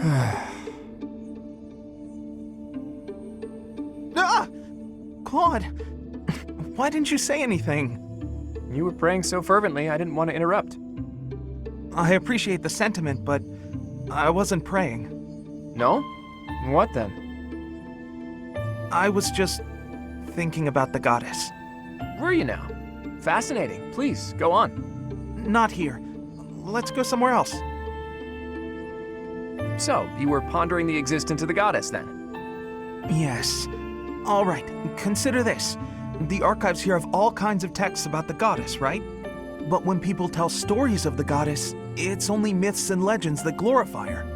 Ah! Claude! Why didn't you say anything? You were praying so fervently, I didn't want to interrupt. I appreciate the sentiment, but I wasn't praying. No? What then? I was just thinking about the goddess. Were you now? Fascinating. Please, go on. Not here. Let's go somewhere else. So, you were pondering the existence of the goddess then? Yes. All right, consider this. The archives here have all kinds of texts about the goddess, right? But when people tell stories of the goddess, it's only myths and legends that glorify her.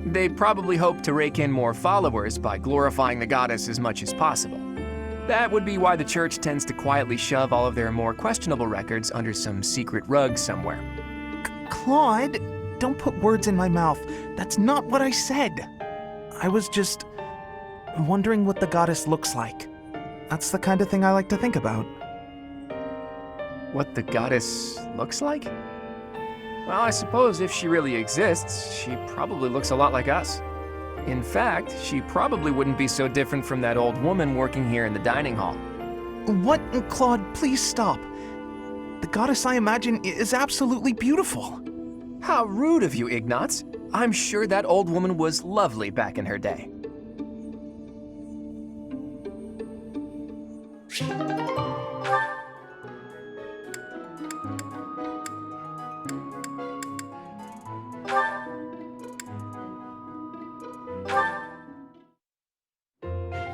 They probably hope to rake in more followers by glorifying the goddess as much as possible. That would be why the church tends to quietly shove all of their more questionable records under some secret rug somewhere. Claude, don't put words in my mouth. That's not what I said. I was just wondering what the goddess looks like. That's the kind of thing I like to think about. What the goddess looks like? Well, I suppose if she really exists, she probably looks a lot like us. In fact, she probably wouldn't be so different from that old woman working here in the dining hall. What? Claude, please stop. The goddess I imagine is absolutely beautiful. How rude of you, Ignatz. I'm sure that old woman was lovely back in her day.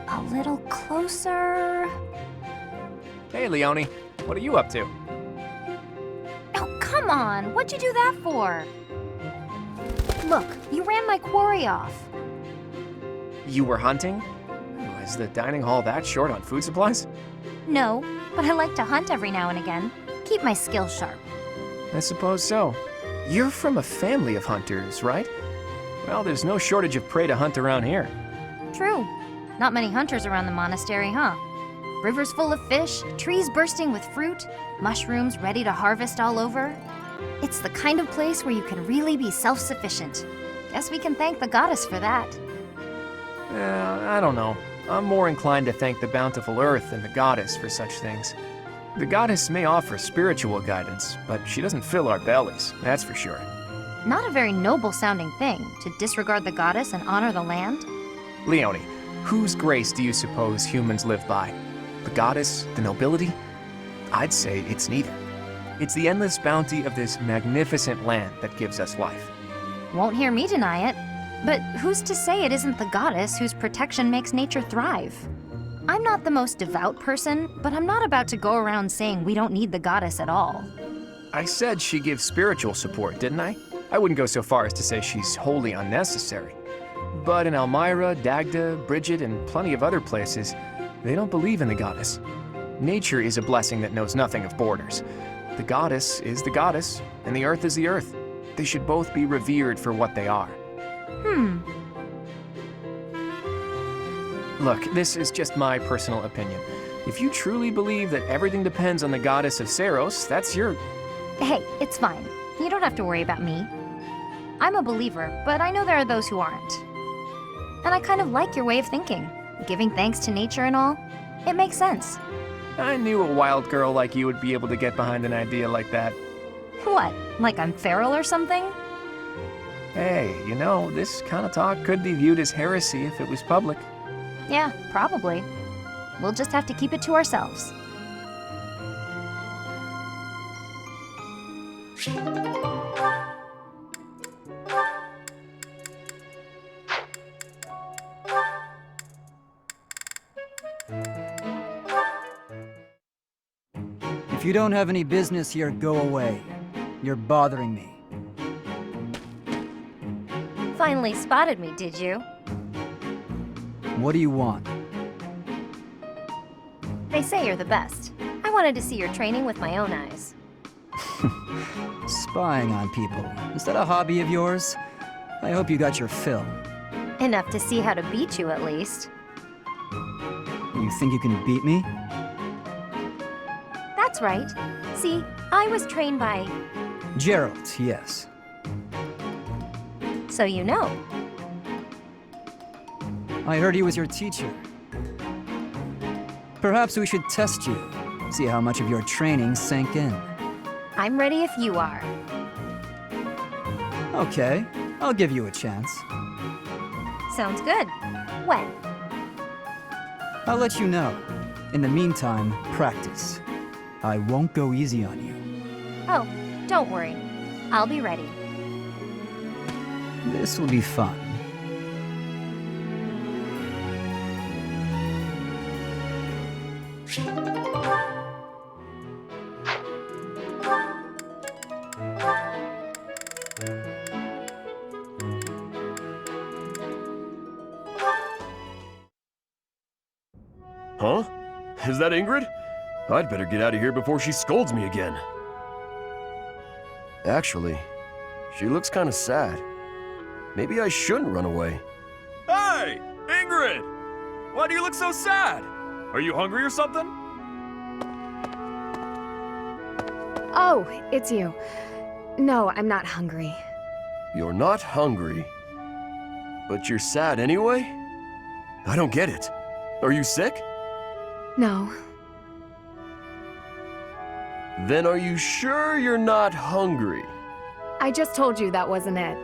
A little closer. Hey, Leonie. What are you up to? Oh, come on. What'd you do that for? Look, you ran my quarry off. You were hunting? Is the dining hall that short on food supplies? No, but I like to hunt every now and again. Keep my skills sharp. I suppose so. You're from a family of hunters, right? Well, there's no shortage of prey to hunt around here. True. Not many hunters around the monastery, huh? Rivers full of fish, trees bursting with fruit, mushrooms ready to harvest all over. It's the kind of place where you can really be self-sufficient. Guess we can thank the goddess for that. I don't know. I'm more inclined to thank the bountiful earth than the goddess for such things. The goddess may offer spiritual guidance, but she doesn't fill our bellies, that's for sure. Not a very noble-sounding thing to disregard the goddess and honor the land. Leonie, whose grace do you suppose humans live by? The goddess? The nobility? I'd say it's neither. It's the endless bounty of this magnificent land that gives us life. Won't hear me deny it. But who's to say it isn't the goddess whose protection makes nature thrive? I'm not the most devout person, but I'm not about to go around saying we don't need the goddess at all. I said she gives spiritual support, didn't I? I wouldn't go so far as to say she's wholly unnecessary. But in Elmira, Dagda, Bridget, and plenty of other places, they don't believe in the goddess. Nature is a blessing that knows nothing of borders. The goddess is the goddess, and the earth is the earth. They should both be revered for what they are. Look, this is just my personal opinion. If you truly believe that everything depends on the goddess of Saros, that's your... Hey, it's fine. You don't have to worry about me. I'm a believer, but I know there are those who aren't. And I kind of like your way of thinking. Giving thanks to nature and all. It makes sense. I knew a wild girl like you would be able to get behind an idea like that. What, like I'm feral or something? Hey, you know, this kind of talk could be viewed as heresy if it was public. Yeah, probably. We'll just have to keep it to ourselves. If you don't have any business here, go away. You're bothering me. Finally spotted me, did you? What do you want? They say you're the best. I wanted to see your training with my own eyes. Spying on people. Is that a hobby of yours? I hope you got your fill. Enough to see how to beat you, at least. You think you can beat me? That's right. See, I was trained by... Gerald, yes. So you know. I heard he was your teacher. Perhaps we should test you, see how much of your training sank in. I'm ready if you are. Okay, I'll give you a chance. Sounds good. When? I'll let you know. In the meantime, practice. I won't go easy on you. Oh, don't worry. I'll be ready. This will be fun. Huh? Is that Ingrid? I'd better get out of here before she scolds me again. Actually, she looks kind of sad. Maybe I shouldn't run away. Hey! Ingrid! Why do you look so sad? Are you hungry or something? Oh, it's you. No, I'm not hungry. You're not hungry, but you're sad anyway? I don't get it. Are you sick? No. Then are you sure you're not hungry? I just told you that wasn't it.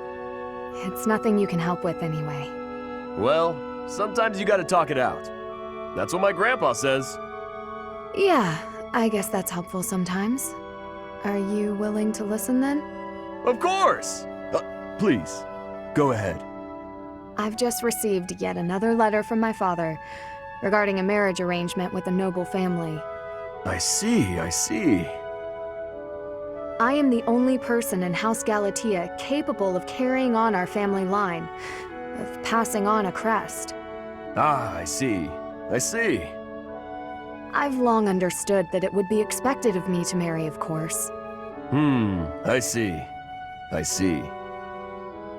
It's nothing you can help with anyway. Well, sometimes you gotta talk it out. That's what my grandpa says. Yeah, I guess that's helpful sometimes. Are you willing to listen then? Of course! Please, go ahead. I've just received yet another letter from my father regarding a marriage arrangement with a noble family. I see. I am the only person in House Galatea capable of carrying on our family line, of passing on a crest. Ah, I see. I've long understood that it would be expected of me to marry, of course. I see.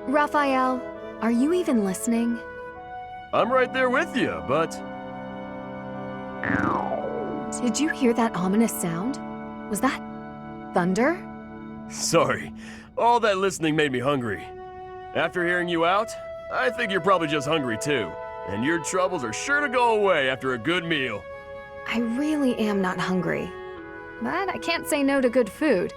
Raphael, are you even listening? I'm right there with you, but... Did you hear that ominous sound? Was that thunder? Sorry, all that listening made me hungry. After hearing you out, I think you're probably just hungry too. And your troubles are sure to go away after a good meal. I really am not hungry, but I can't say no to good food.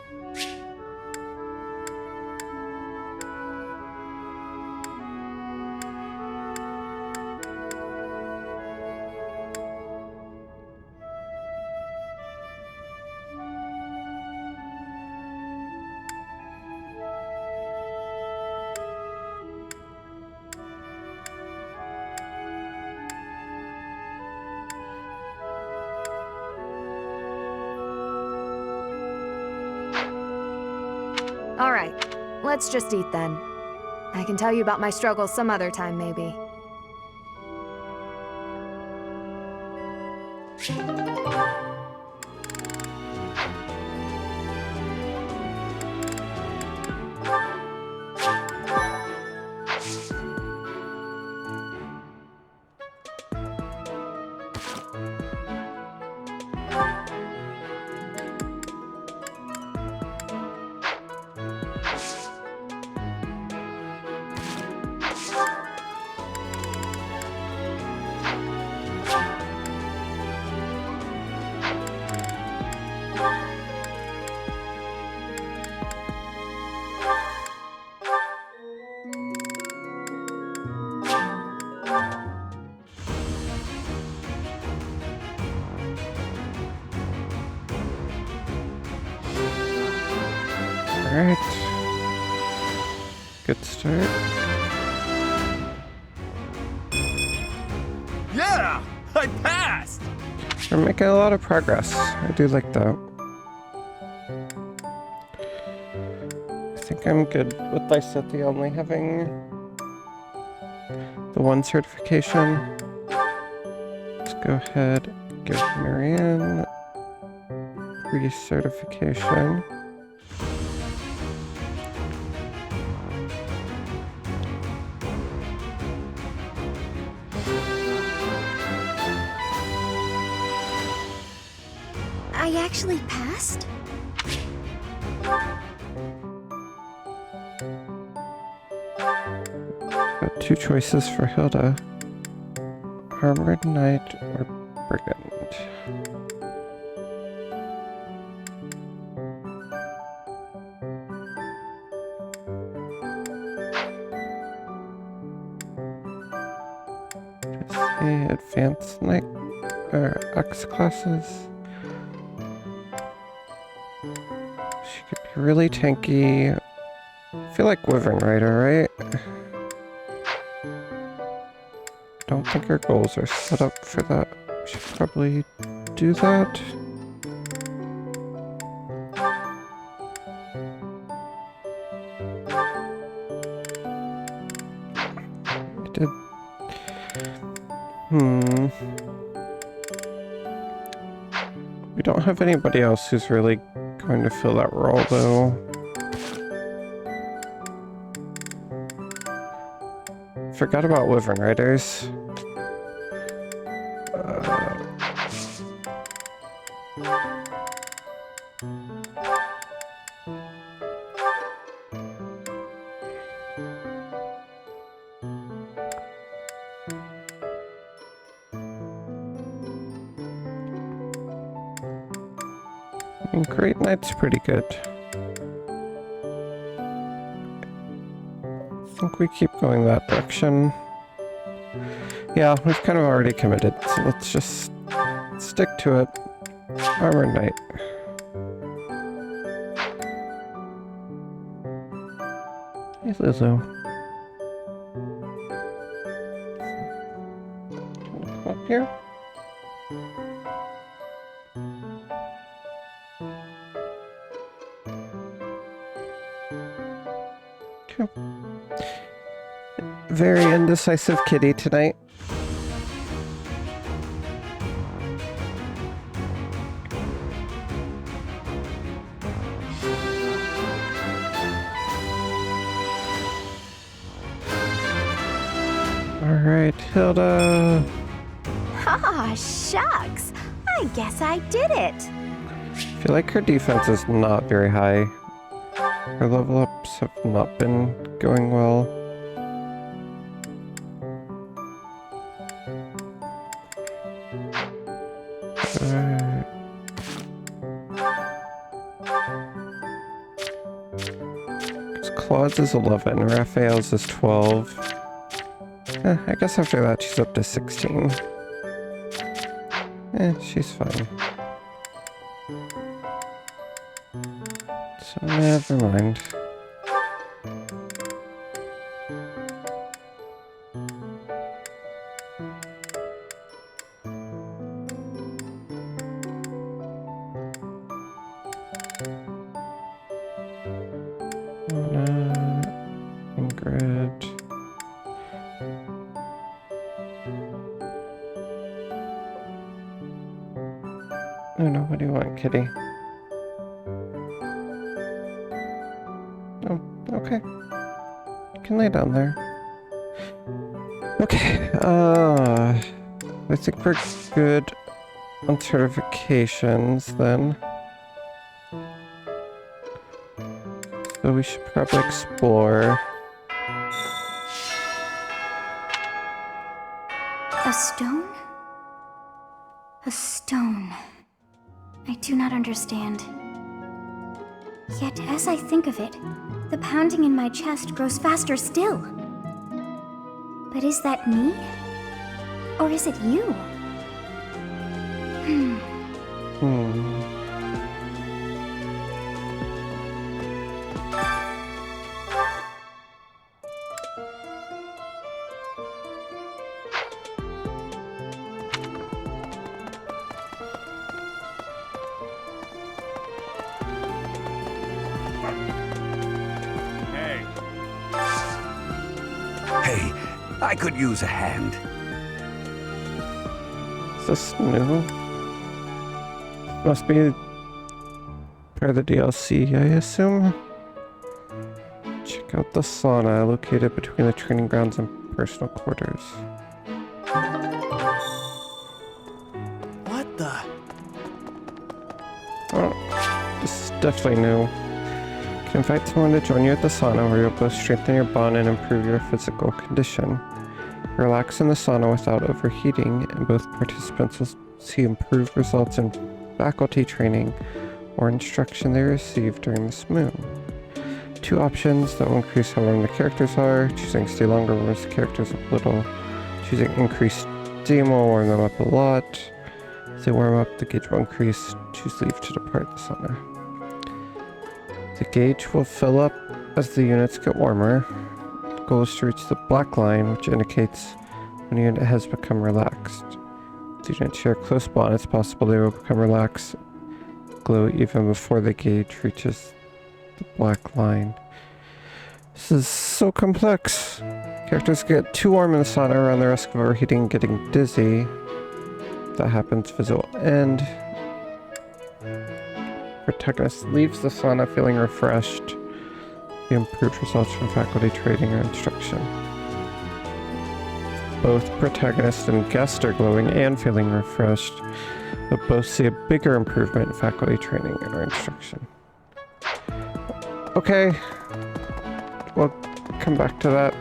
All right, let's just eat then. I can tell you about my struggles some other time, maybe. Alright. Good start. Yeah! I passed! We're making a lot of progress. I do like that. I think I'm good with Lysithea only having the one certification. Let's go ahead and give Marianne recertification. I actually passed? Got two choices for Hilda. Armored Knight or Brigand? Just the Advanced Knight or X classes. She could be really tanky. I feel like Wyvern Rider, right? Don't think our goals are set up for that. We should probably do that. I did. We don't have anybody else who's really going to fill that role, though. Forgot about Wyvern Riders. I mean, Great Knight's pretty good. I think we keep going that direction. Yeah, we've kind of already committed, so let's just stick to it. Armored Knight. Hey, Lizzo. Come up here. Okay. Very indecisive kitty tonight. Alright, Hilda. Ah, shucks. I guess I did it. I feel like her defense is not very high. Her level ups have not been going well. Alright. Claude's is 11, Raphael's is 12. I guess after that she's up to 16. She's fine. So never mind. Ingrid. No, what do you want, kitty? Oh, okay. You can lay down there. Okay, I think we're good on certifications then. So we should probably explore. A stone? A stone. I do not understand. Yet, as I think of it, the pounding in my chest grows faster still. But is that me? Or is it you? Hey, I could use a hand. Is this new? Must be part of the DLC, I assume. Check out the sauna located between the training grounds and personal quarters. What the? Oh, this is definitely new. You can invite someone to join you at the sauna where you'll both strengthen your bond and improve your physical condition. Relax in the sauna without overheating, and both participants will see improved results in faculty training or instruction they receive during this moon. 2 options that will increase how long the characters are. Choosing stay longer warms the characters up a little. Choosing increased steam will warm them up a lot. If they warm up, the gauge will increase. Choose leave to depart the sauna. The gauge will fill up as the units get warmer. The goal is to reach the black line, which indicates when a unit has become relaxed. If the units share a close bond, it's possible they will become relaxed, glow even before the gauge reaches the black line. This is so complex. Characters get too warm in the sauna around the risk of overheating and getting dizzy. If that happens, visit will end. Protagonist leaves the sauna feeling refreshed. The improved results from faculty training or instruction. Both protagonist and guest are glowing and feeling refreshed, but both see a bigger improvement in faculty training or instruction. Okay, we'll come back to that.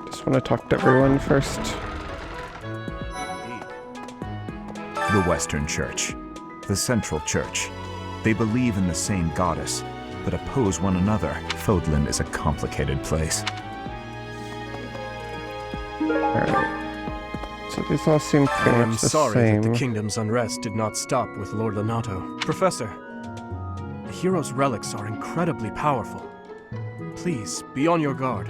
Just want to talk to everyone first. The Western Church, the Central Church. They believe in the same goddess, but oppose one another. Fodland is a complicated place. Alright. So these all seem pretty I'm much the sorry same. that the kingdom's unrest did not stop with Lord Lonato. Professor, the hero's relics are incredibly powerful. Please, be on your guard.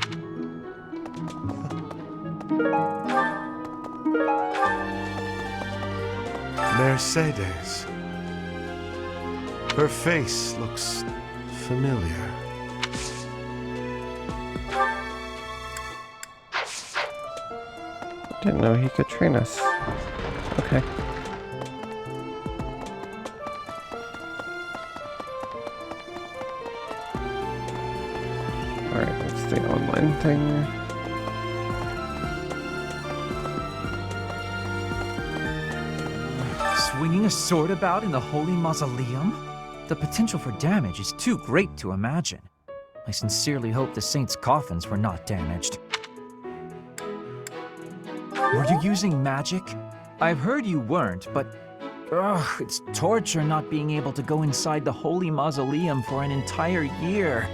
Mercedes. Her face looks familiar. Didn't know he could train us. Okay. Alright, that's the online thing. Swinging a sword about in the Holy Mausoleum? The potential for damage is too great to imagine. I sincerely hope the saints' coffins were not damaged. Were you using magic? I've heard you weren't, but it's torture not being able to go inside the Holy Mausoleum for an entire year.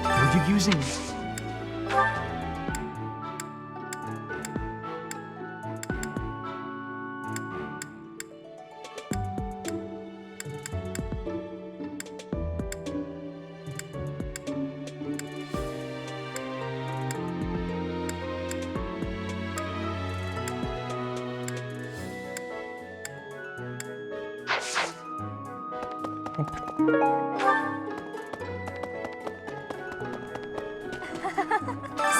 Were you using...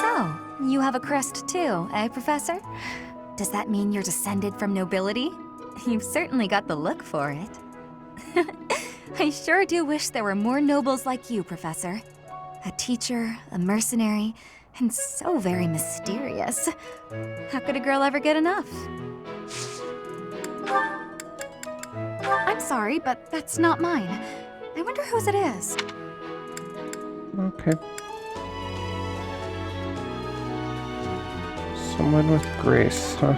So, you have a crest too, eh, Professor? Does that mean you're descended from nobility? You've certainly got the look for it. I sure do wish there were more nobles like you, Professor. A teacher, a mercenary, and so very mysterious. How could a girl ever get enough? I'm sorry, but that's not mine. I wonder whose it is. Okay. Someone with grace, huh?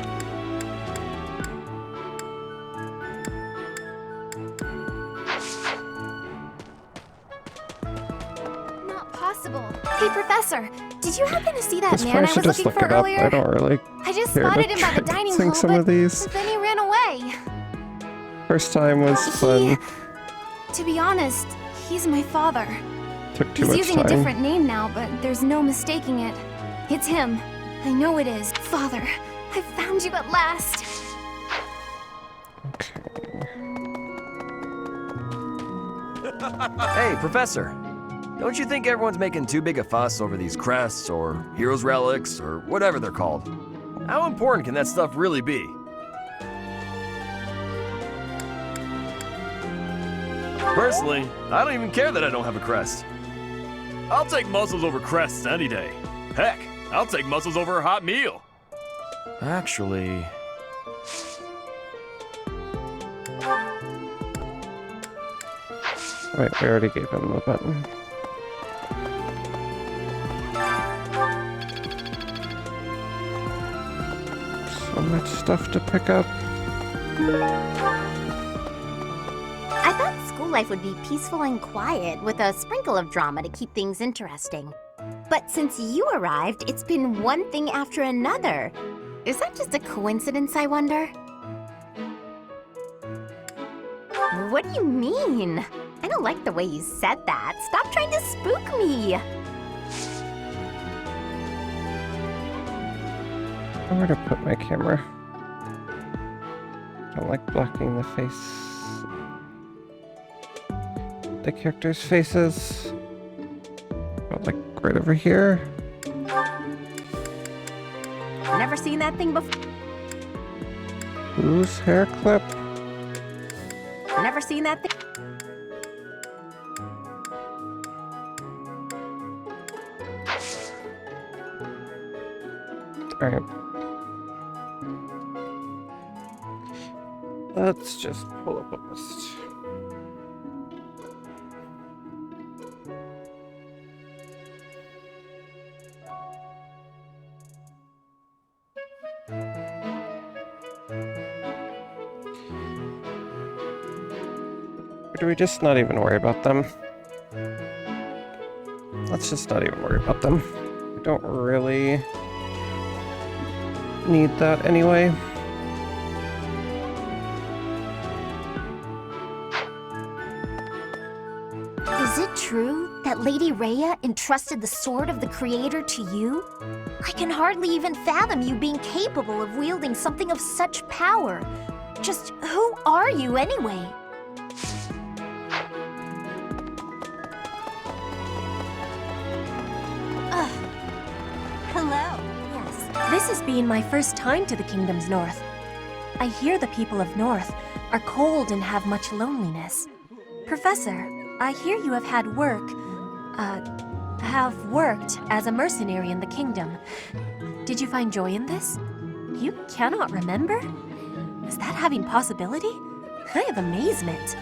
Not possible. Hey, Professor, did you happen to see that This man I should was just looking look for it up. earlier? I don't really I just care spotted to him by the try dining sing hall, some of these. but then he ran away. First time was fun. To be honest, he's my father. Took too He's much using time. a different name now, but there's no mistaking it. It's him. I know it is. Father, I found you at last. Hey, Professor. Don't you think everyone's making too big a fuss over these crests or heroes' relics or whatever they're called? How important can that stuff really be? Personally, I don't even care that I don't have a crest. I'll take muscles over crests any day. Heck, I'll take muscles over a hot meal. Actually... Wait, we already gave him the button. So much stuff to pick up. I thought school life would be peaceful and quiet, with a sprinkle of drama to keep things interesting. But since you arrived, it's been one thing after another. Is that just a coincidence, I wonder? What do you mean? I don't like the way you said that. Stop trying to spook me. Where to put my camera? Don't like blocking the face. The characters' faces. About like right over here. Never seen that thing before. Whose hair clip? Never seen that thing. Alright. Let's just pull up a list. Or do we just not even worry about them? Let's just not even worry about them. We don't really need that anyway. Is it true that Lady Rhea entrusted the Sword of the Creator to you? I can hardly even fathom you being capable of wielding something of such power. Just who are you anyway? Hello. Yes. This has been my first time to the Kingdom's North. I hear the people of North are cold and have much loneliness. Professor, I hear you have worked as a mercenary in the Kingdom. Did you find joy in this? You cannot remember? Is that having possibility? I have amazement.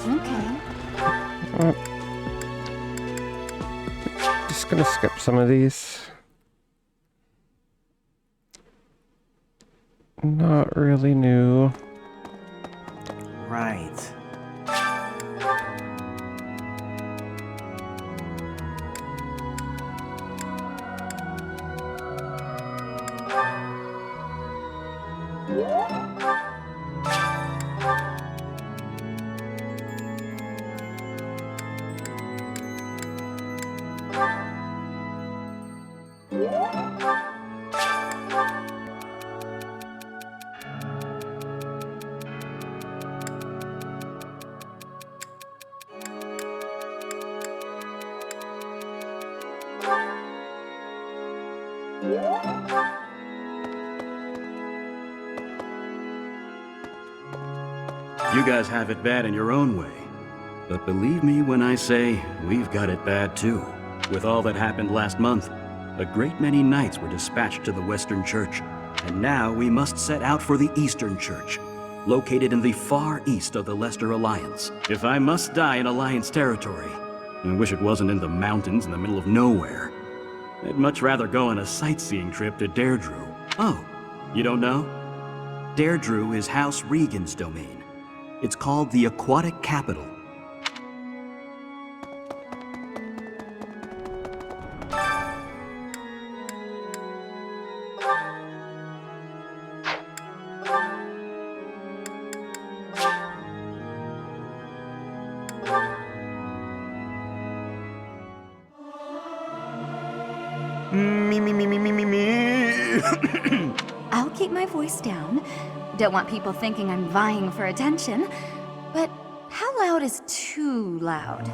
Okay. Just gonna skip some of these. Not really new. Right. You guys have it bad in your own way. But believe me when I say we've got it bad too. With all that happened last month, a great many knights were dispatched to the Western Church. And now we must set out for the Eastern Church, located in the far east of the Leicester Alliance. If I must die in Alliance territory, I wish it wasn't in the mountains in the middle of nowhere. I'd much rather go on a sightseeing trip to Deirdre. Oh, you don't know? Deirdre is House Regan's domain. It's called the Aquatic Capital. I'll keep my voice down. Don't want people thinking I'm vying for attention. But how loud is too loud?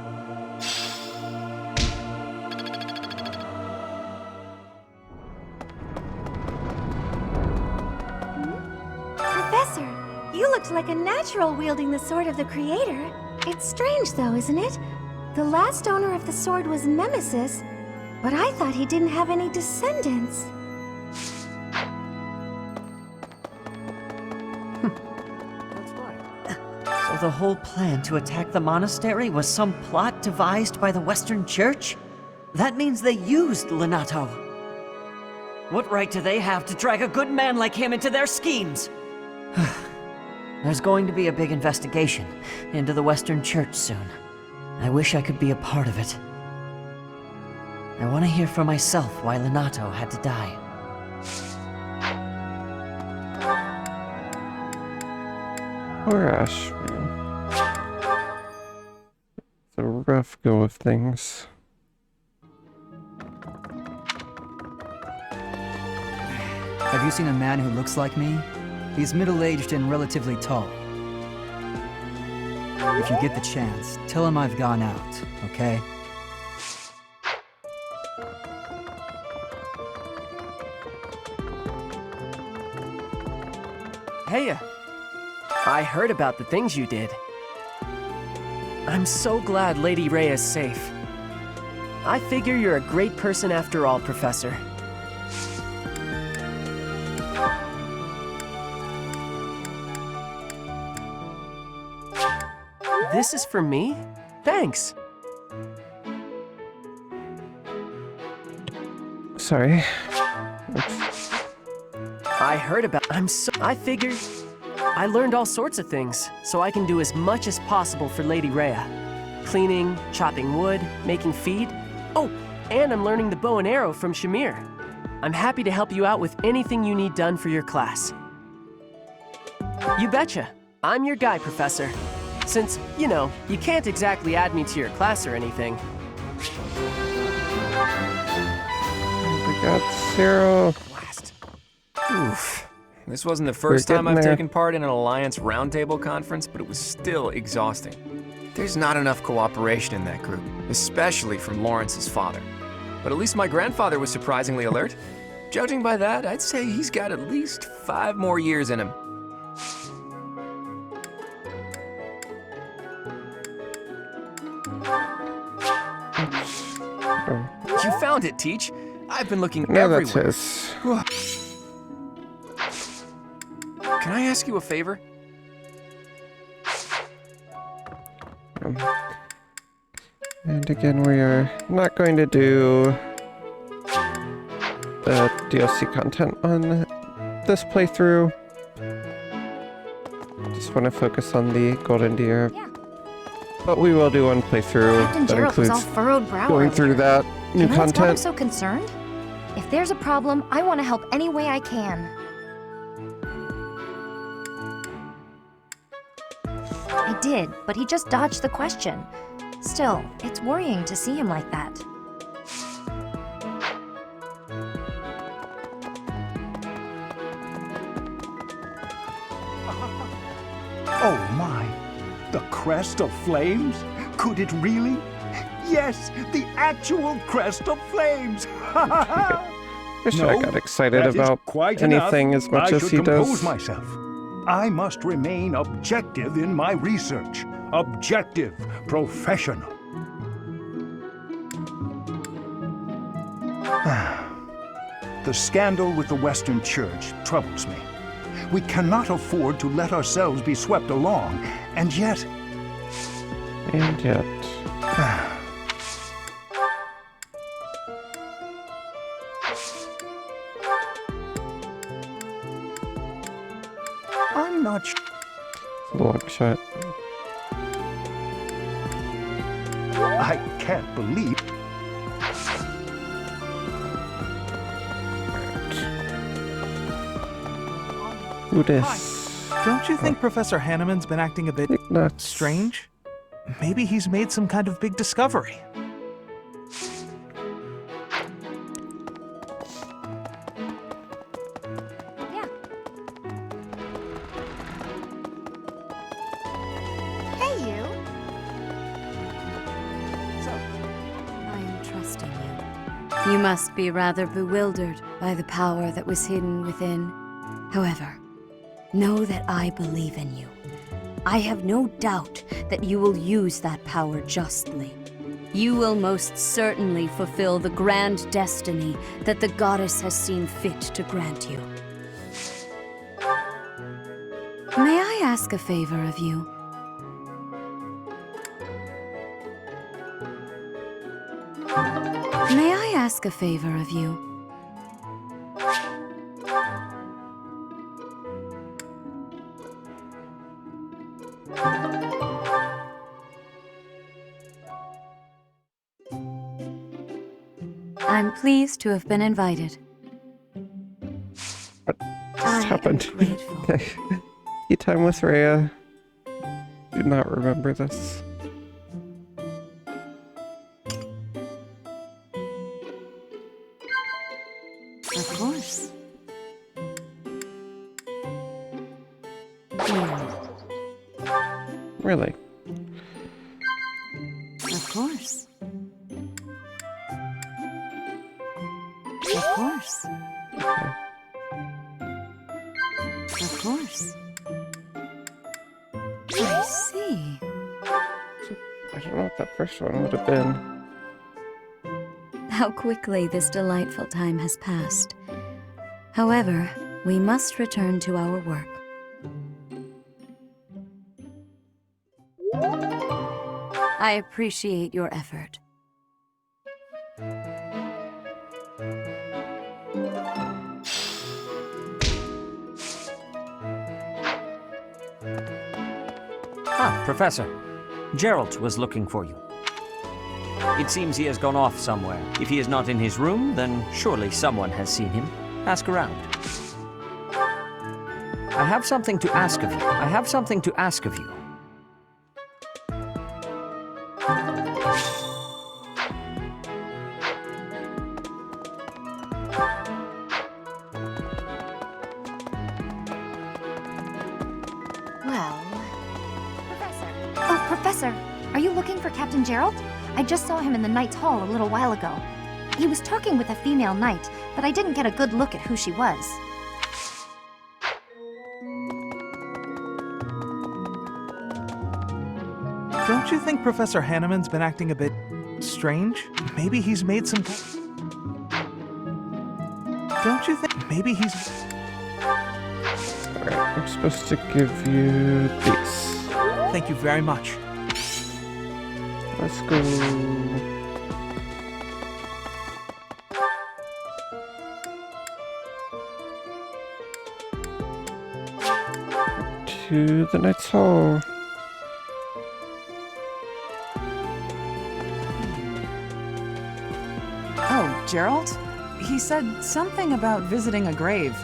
Professor, you looked like a natural wielding the Sword of the Creator. It's strange though, isn't it? The last owner of the sword was Nemesis, but I thought he didn't have any descendants. So the whole plan to attack the monastery was some plot devised by the Western Church? That means they used Lenato. What right do they have to drag a good man like him into their schemes? There's going to be a big investigation into the Western Church soon. I wish I could be a part of it. I want to hear for myself why Lenato had to die. Poor Ash, man. It's a rough go of things. Have you seen a man who looks like me? He's middle-aged and relatively tall. If you get the chance, tell him I've gone out, okay? Hey, I heard about the things you did. I'm so glad Lady Rhea is safe. I figure you're a great person after all, Professor. This is for me? Thanks. Sorry. I heard about. I figured. I learned all sorts of things, so I can do as much as possible for Lady Rhea. Cleaning, chopping wood, making feed. Oh, and I'm learning the bow and arrow from Shamir. I'm happy to help you out with anything you need done for your class. You betcha. I'm your guy, Professor. Since, you know, you can't exactly add me to your class or anything. We got 0. Blast. Oof. This wasn't the first time I've taken part in an Alliance Roundtable conference, but it was still exhausting. There's not enough cooperation in that group, especially from Lawrence's father. But at least my grandfather was surprisingly alert. Judging by that, I'd say he's got at least 5 more years in him. You found it, Teach. I've been looking everywhere. That's his. Can I ask you a favor? And again, we are not going to do the DLC content on this playthrough. Just want to focus on the Golden Deer. Yeah. But we will do one playthrough Captain that Gerald was all includes furrowed brow going earlier. through that new You know what's got him content. so concerned? If there's a problem, I want to help any way I can. I did, but he just dodged the question. Still, it's worrying to see him like that. Oh my! The crest of flames? Could it really? Yes, the actual crest of flames! Wish I got excited about anything as much as he does. Myself. I must remain objective in my research. Objective, professional. The scandal with the Western Church troubles me. We cannot afford to let ourselves be swept along, and yet... And yet... I'm not sure. It's a long shot. I can't believe... Who dis? Don't you think Professor Hanneman's been acting a bit strange? Maybe he's made some kind of big discovery. Yeah. Hey, you. I'm trusting you. You must be rather bewildered by the power that was hidden within. However, know that I believe in you. I have no doubt that you will use that power justly. You will most certainly fulfill the grand destiny that the goddess has seen fit to grant you. May I ask a favor of you? May I ask a favor of you? I'm pleased to have been invited. What just happened? Okay. Tea time with Rhea. Do not remember this. Of course. Really? Of course. Of course. Okay. Of course. I see. I don't know what that first one would have been. How quickly this delightful time has passed. However, we must return to our work. I appreciate your effort. Ah, Professor. Gerald was looking for you. It seems he has gone off somewhere. If he is not in his room, then surely someone has seen him. Ask around. I have something to ask of you. I have something to ask of you. Well... Oh, Professor, are you looking for Captain Gerald? I just saw him in the Knight's Hall a little while ago. He was talking with a female knight, but I didn't get a good look at who she was. Don't you think Professor Hanneman's been acting a bit strange? Maybe he's made some... Don't you think... Maybe he's... Alright, I'm supposed to give you these. Thank you very much. Let's go. To the Knight's Hall. Oh, Gerald? He said something about visiting a grave.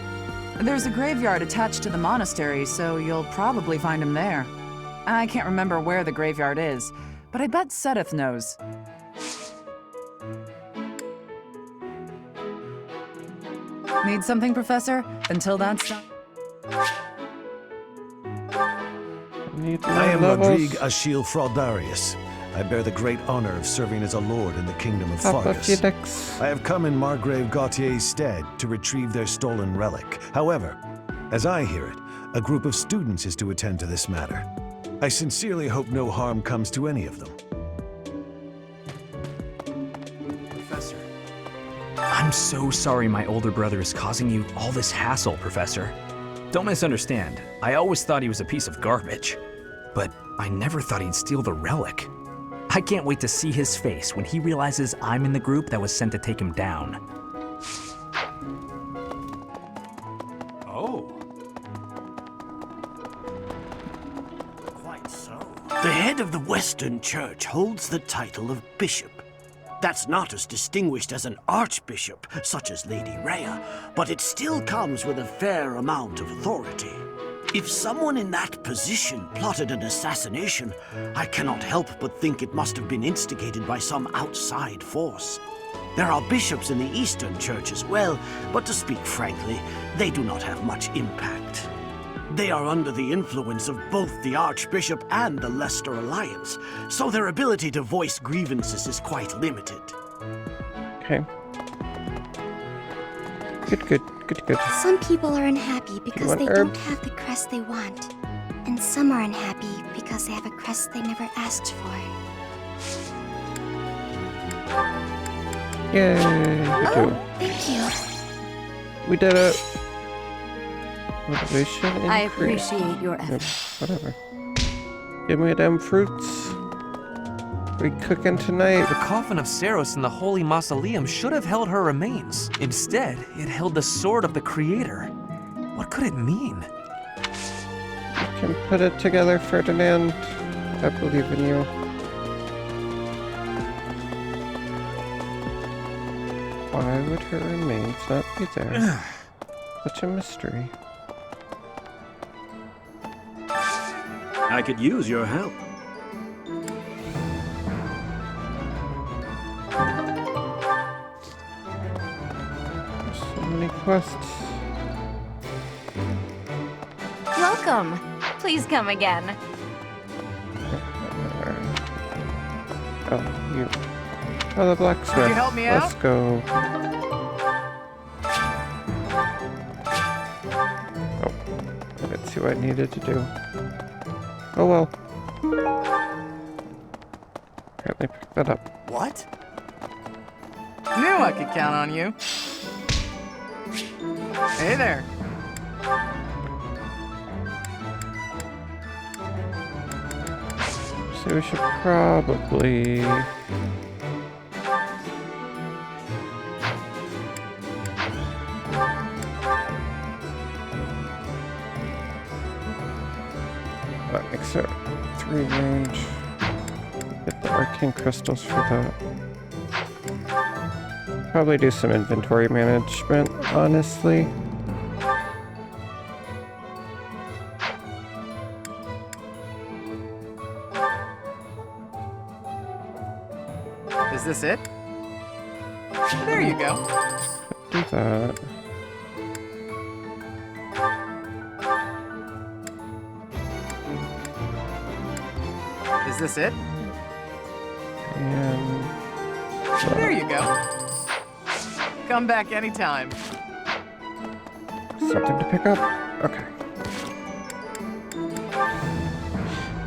There's a graveyard attached to the monastery, so you'll probably find him there. I can't remember where the graveyard is, but I bet Sedith knows. Need something, Professor? Until that's done. I am Rodrigue Achille Fraudarius. I bear the great honor of serving as a lord in the kingdom of Fargus. I have come in Margrave Gautier's stead to retrieve their stolen relic. However, as I hear it, a group of students is to attend to this matter. I sincerely hope no harm comes to any of them. Professor. I'm so sorry my older brother is causing you all this hassle, Professor. Don't misunderstand. I always thought he was a piece of garbage. But I never thought he'd steal the relic. I can't wait to see his face when he realizes I'm in the group that was sent to take him down. Oh. Quite so. The head of the Western Church holds the title of bishop. That's not as distinguished as an archbishop, such as Lady Rhea, but it still comes with a fair amount of authority. If someone in that position plotted an assassination, I cannot help but think it must have been instigated by some outside force. There are bishops in the Eastern Church as well, but to speak frankly, they do not have much impact. They are under the influence of both the Archbishop and the Leicester Alliance, so their ability to voice grievances is quite limited. Okay. Good. Some people are unhappy because want they herb? don't have the crest they want. And some are unhappy because they have a crest they never asked for. Yay, we do. Thank you. We did it. Motivation increase. I appreciate your effort. Yep, whatever. Give me them fruits. We cooking tonight? The coffin of Saros in the holy mausoleum should have held her remains. Instead, it held the sword of the Creator. What could it mean? You can put it together, Ferdinand. I believe in you. Why would her remains not be there? Such a mystery. I could use your help. So many quests. Welcome. Please come again. Oh, you. Oh, the blacksmith. Could you help me Let's out? go. Oh, I didn't see what I needed to do. Oh well. Apparently picked that up. What? Knew I could count on you. Hey there. So we should probably... That makes it 3 range. Get the arcane crystals for that. Probably do some inventory management, honestly. Is this it? There you go. Do that. Is this it? And... There you go. Come back anytime. Something to pick up? Okay.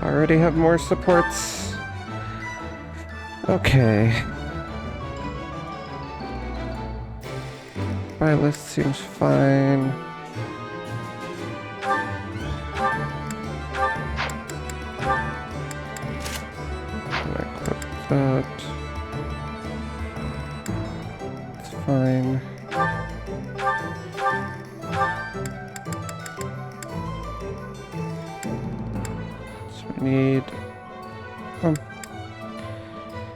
Already have more supports. Okay. My list seems fine. Equip that. It's fine. So we need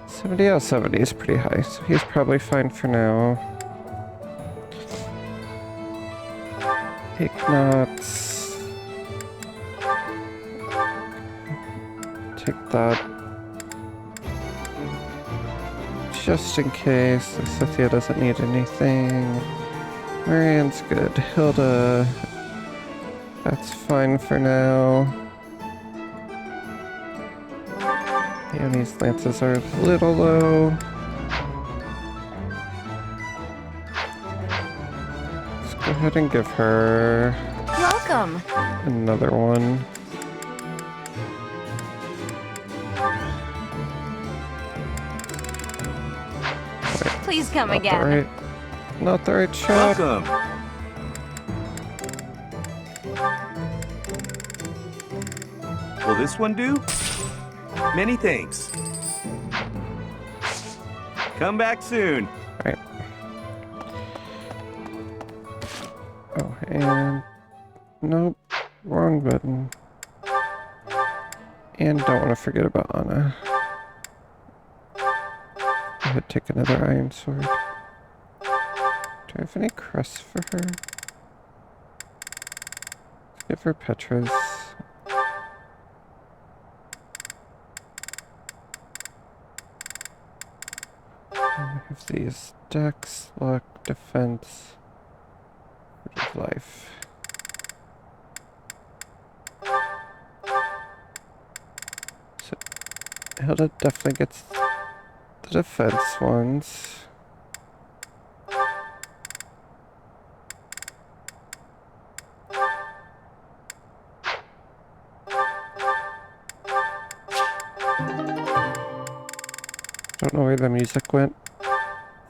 70. Oh, 70 is pretty high, so he's probably fine for now. Knots. Take that. Just in case. Cynthia doesn't need anything. Marianne's good. Hilda. That's fine for now. Peony's lances are a little low. Let's go ahead and give her... Welcome. another one. Please come Not again. the right, not the right shot. Welcome. Will this one do? Many thanks. Come back soon. Right. Oh, and... Nope. Wrong button. And don't want to forget about Anna. Go ahead, take another iron sword. Do I have any crests for her? Let's give her Petra's. I have these dex, luck, defense, life. So Hilda definitely gets the defense ones. Don't know where the music went.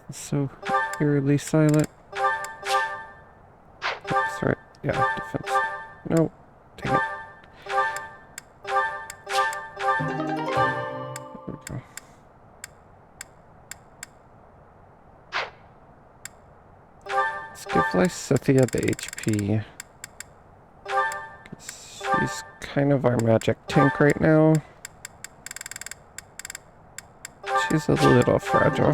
It's so eerily silent. Oops, right. Yeah, defense. No. Dang it. There we go. Let's give Lysithea the HP. 'Cause she's kind of our magic tank right now. She's a little fragile.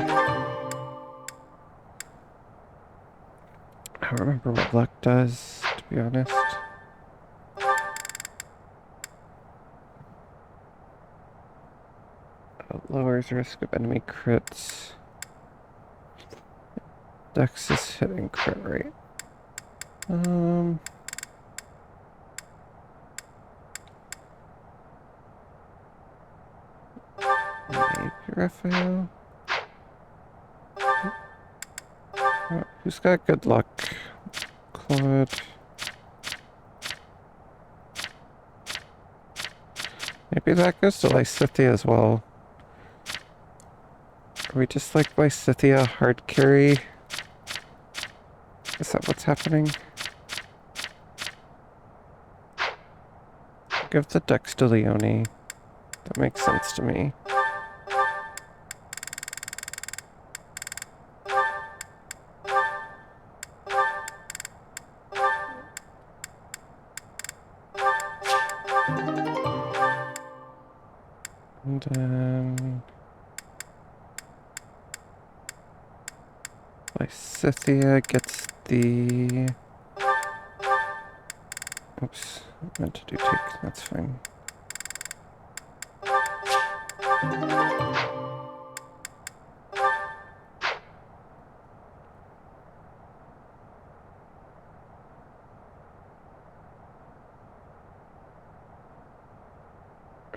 I don't remember what luck does, to be honest. It lowers risk of enemy crits. Dex is hitting crit rate. Maybe Raphael? Oh, who's got good luck? Claude. Maybe that goes to Lysithea as well. Are we just like Lysithea hard carry? Is that what's happening? Give the Dex to Leonie. That makes sense to me. And then Lysithea gets the... Oops, I meant to do take, that's fine.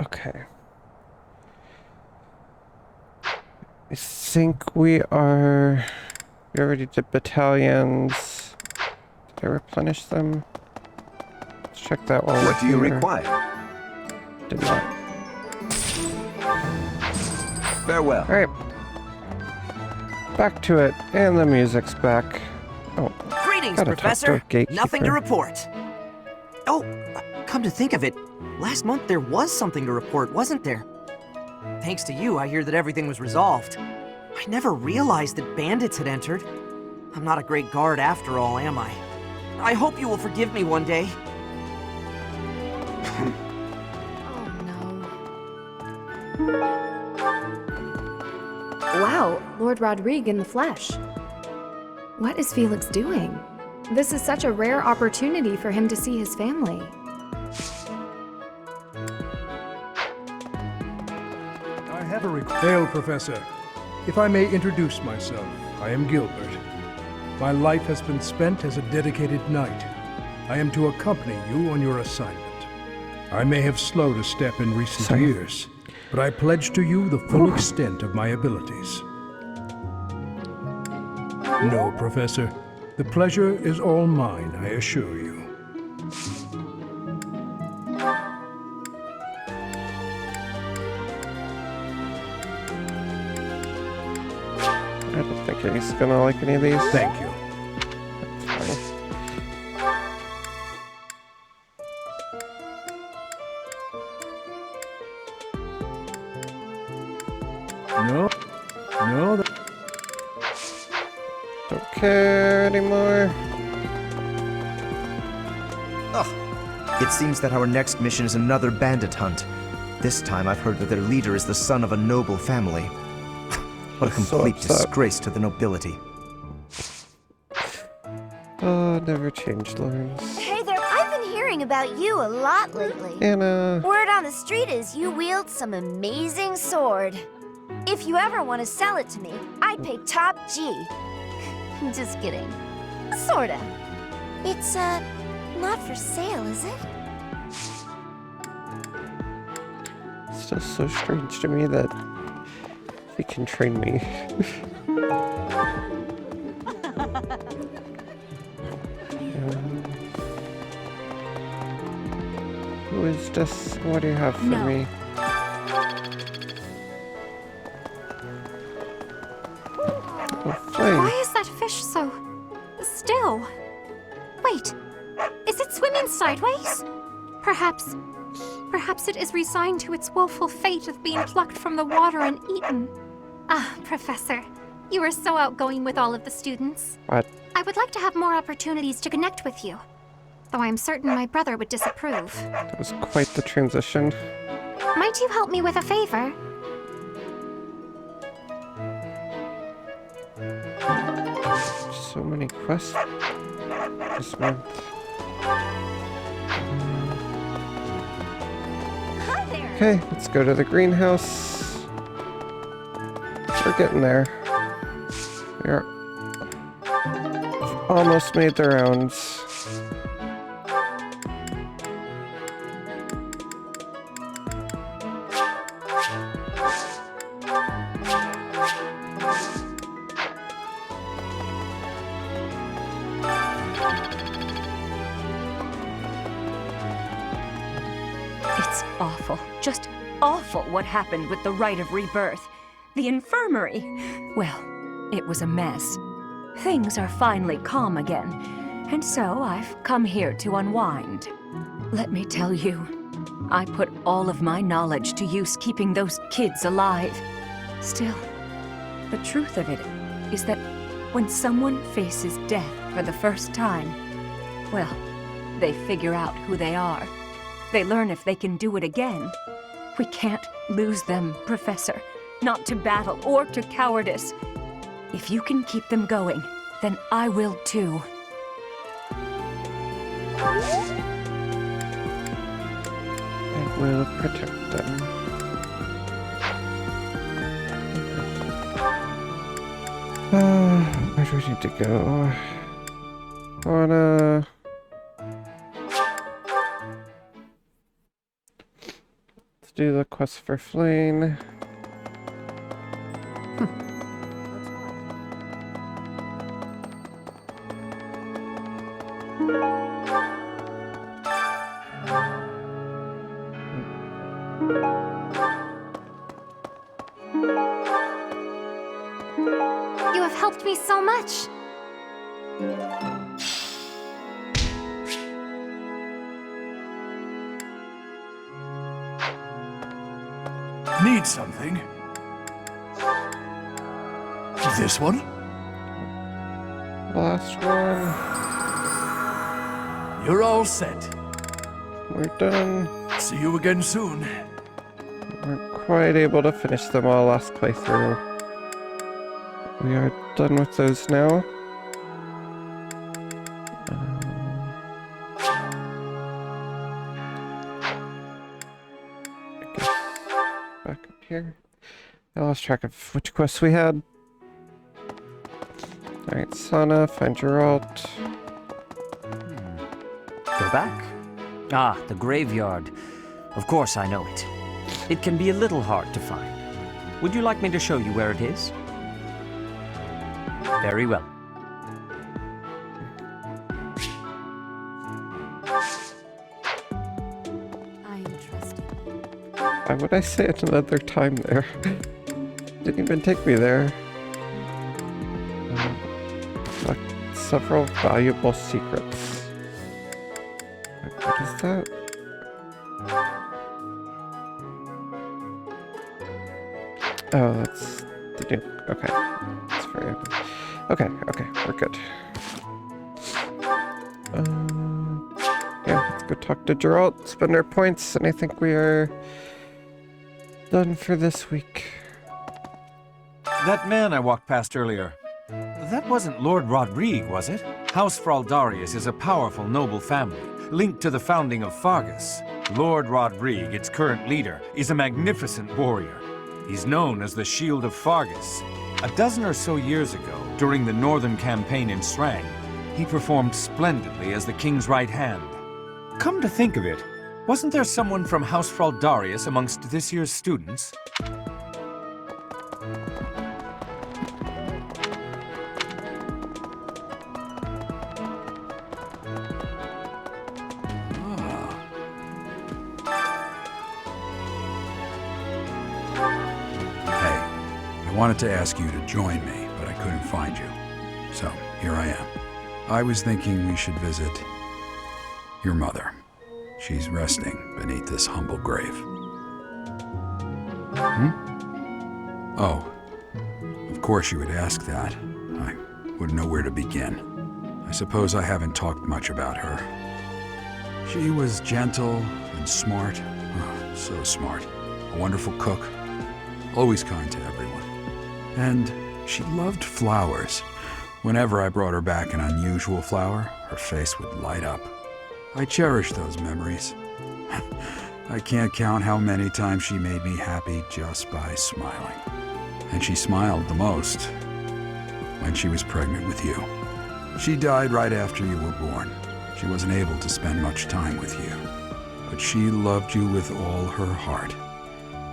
Okay. I think we already did battalions. Did I replenish them? Let's check that one. What do you require? Did not. Farewell. Alright. Back to it, and the music's back. Oh. Greetings, gotta talk to Professor. a gatekeeper. Nothing to report. Oh, come to think of it, last month there was something to report, wasn't there? Thanks to you, I hear that everything was resolved. I never realized that bandits had entered. I'm not a great guard after all, am I? I hope you will forgive me one day. Wow, Lord Rodrigue in the flesh. What is Felix doing? This is such a rare opportunity for him to see his family. I have a request. Hail, Professor. If I may introduce myself, I am Gilbert. My life has been spent as a dedicated knight. I am to accompany you on your assignment. I may have slowed a step in recent years, but I pledge to you the full extent of my abilities. No, Professor. The pleasure is all mine, I assure you. I don't think he's gonna like any of these. Thank you. That's fine. No. No. Don't care anymore. Ugh. It seems that our next mission is another bandit hunt. This time I've heard that their leader is the son of a noble family. What a complete disgrace to the nobility. Oh, never change, Lawrence. Hey there, I've been hearing about you a lot lately. Anna. Word on the street is you wield some amazing sword. If you ever want to sell it to me, I'd pay top G. Just kidding. Sorta. It's, not for sale, is it? Still so strange to me that he can train me. Who is this? What do you have for me? Oh, flame. Why is that fish so still? Wait, is it swimming sideways? Perhaps it is resigned to its woeful fate of being plucked from the water and eaten. Ah, Professor, you are so outgoing with all of the students. What? I would like to have more opportunities to connect with you, though I'm certain my brother would disapprove. That was quite the transition. Might you help me with a favor? So many quests this month. Hi there. Okay, let's go to the greenhouse. We're getting there. We're almost made the rounds. It's awful, just awful what happened with the rite of rebirth. The infirmary. Well, it was a mess. Things are finally calm again, and so I've come here to unwind. Let me tell you, I put all of my knowledge to use keeping those kids alive. Still, the truth of it is that when someone faces death for the first time, well, they figure out who they are. They learn if they can do it again. We can't lose them, Professor. Not to battle or to cowardice. If you can keep them going, then I will too. I will protect them. Where do we need to go? I wanna... Let's do the quest for Flame. You have helped me so much. Need something? This one? Last one. You're all set. We're done. See you again soon. Weren't quite able to finish them all last playthrough. We are done with those now. I guess back up here. I lost track of which quests we had. Alright, Sana, find your alt. Go back? Ah, the graveyard. Of course I know it. It can be a little hard to find. Would you like me to show you where it is? Very well. I am trusting. Why would I say it another time there? Didn't even take me there. Collect several valuable secrets. What is that? Oh, that's the new. Okay. That's very good. Okay, we're good. Yeah, let's go talk to Geralt, spend our points, and I think we are done for this week. That man I walked past earlier, that wasn't Lord Rodrigue, was it? House Fraldarius is a powerful noble family, linked to the founding of Fargus. Lord Rodrigue, its current leader, is a magnificent warrior. He's known as the Shield of Fargus. A dozen or so years ago, during the Northern Campaign in Srang, he performed splendidly as the king's right hand. Come to think of it, wasn't there someone from House Fraldarius amongst this year's students? I wanted to ask you to join me, but I couldn't find you. So, here I am. I was thinking we should visit your mother. She's resting beneath this humble grave. Oh, of course you would ask that. I wouldn't know where to begin. I suppose I haven't talked much about her. She was gentle and smart. Oh, so smart. A wonderful cook. Always kind to everyone. And she loved flowers. Whenever I brought her back an unusual flower, her face would light up. I cherish those memories. I can't count how many times she made me happy just by smiling. And she smiled the most when she was pregnant with you. She died right after you were born. She wasn't able to spend much time with you. But she loved you with all her heart.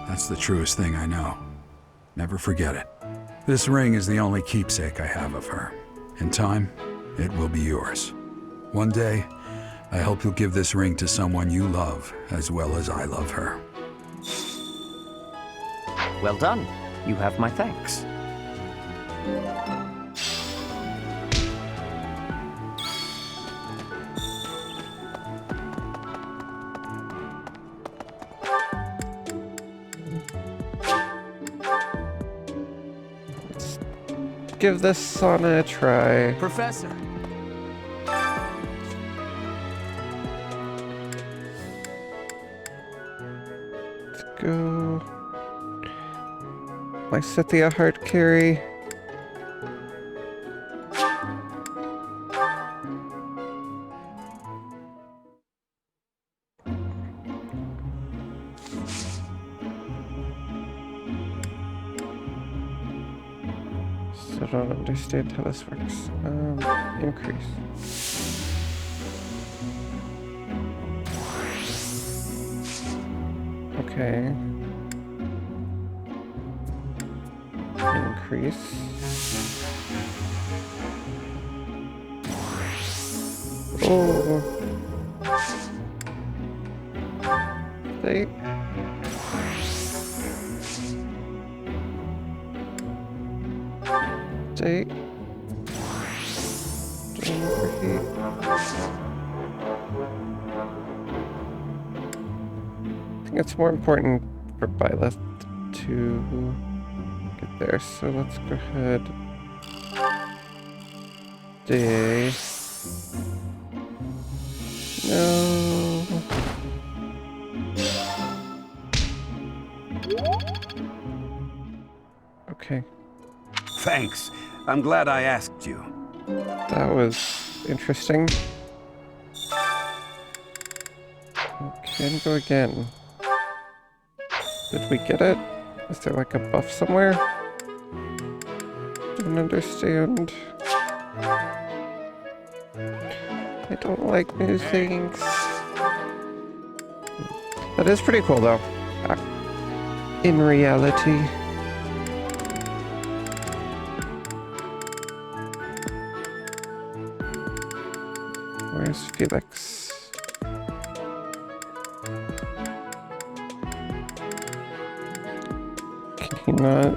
That's the truest thing I know. Never forget it. This ring is the only keepsake I have of her. In time, it will be yours. One day, I hope you'll give this ring to someone you love as well as I love her. Well done. You have my thanks. Give this sauna a try. Professor! Let's go. My Scythia heart carry. I don't understand how this works. Increase. Okay. Increase. Oh. They. Stay. Don't overheat. I think it's more important for Byleth to get there, so let's go ahead. Stay. No. Okay. Thanks. I'm glad I asked you. That was interesting. Can go again. Did we get it? Is there like a buff somewhere? Don't understand. I don't like new things. That is pretty cool though. In reality. Where's Felix? Can he not?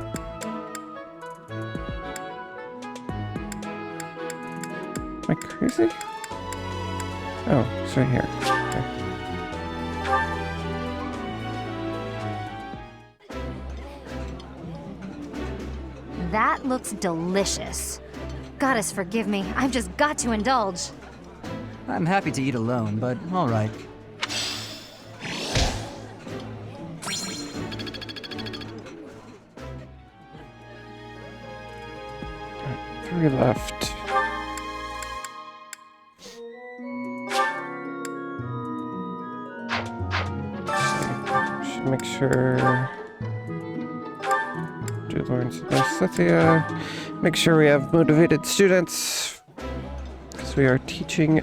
Am I crazy? Oh, it's right here. Okay. That looks delicious. Goddess forgive me, I've just got to indulge. I'm happy to eat alone, but all right. Got 3 left. Should make sure. Do Lawrence and Scythia. Make sure we have motivated students. Because we are teaching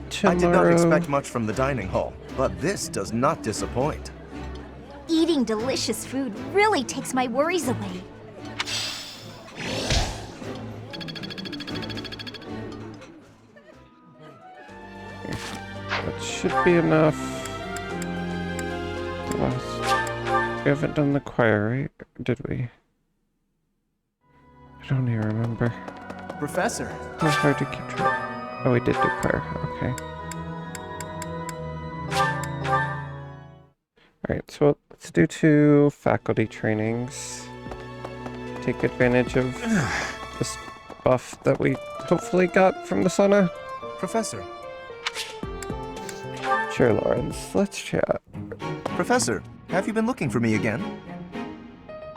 tomorrow. I did not expect much from the dining hall, but this does not disappoint. Eating delicious food really takes my worries away. That should be enough. We haven't done the choir, right? Or did we? I don't even remember. Professor. It was hard to keep track. Oh, we did do choir. Okay. Alright, so let's do 2 faculty trainings. Take advantage of this buff that we hopefully got from the sauna? Professor. Sure, Lawrence. Let's chat. Professor, have you been looking for me again?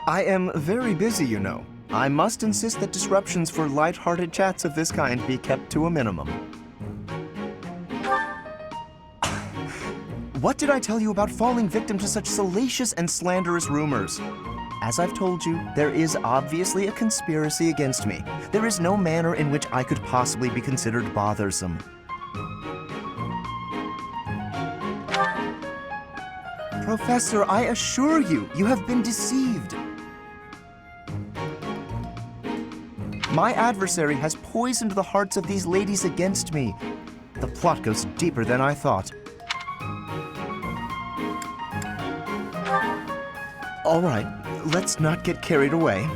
I am very busy, you know. I must insist that disruptions for light-hearted chats of this kind be kept to a minimum. What did I tell you about falling victim to such salacious and slanderous rumors? As I've told you, there is obviously a conspiracy against me. There is no manner in which I could possibly be considered bothersome. Professor, I assure you, you have been deceived. My adversary has poisoned the hearts of these ladies against me. The plot goes deeper than I thought. All right, let's not get carried away.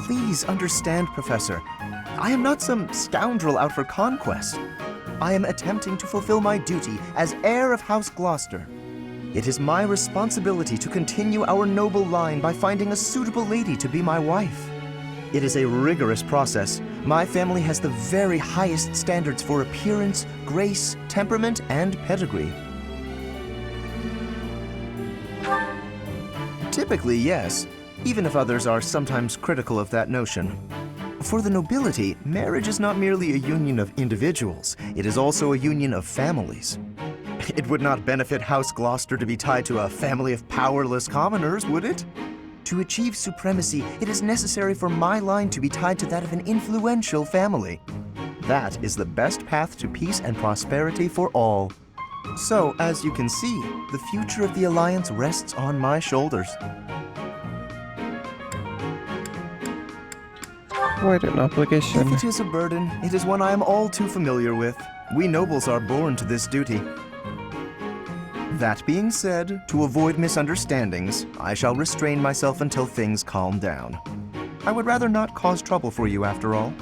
Please understand, Professor. I am not some scoundrel out for conquest. I am attempting to fulfill my duty as heir of House Gloucester. It is my responsibility to continue our noble line by finding a suitable lady to be my wife. It is a rigorous process. My family has the very highest standards for appearance, grace, temperament, and pedigree. Typically, yes, even if others are sometimes critical of that notion. For the nobility, marriage is not merely a union of individuals, it is also a union of families. It would not benefit House Gloucester to be tied to a family of powerless commoners, would it? To achieve supremacy, it is necessary for my line to be tied to that of an influential family. That is the best path to peace and prosperity for all. So, as you can see, the future of the Alliance rests on my shoulders. Quite an obligation. If it is a burden, it is one I am all too familiar with. We nobles are born to this duty. That being said, to avoid misunderstandings, I shall restrain myself until things calm down. I would rather not cause trouble for you after all.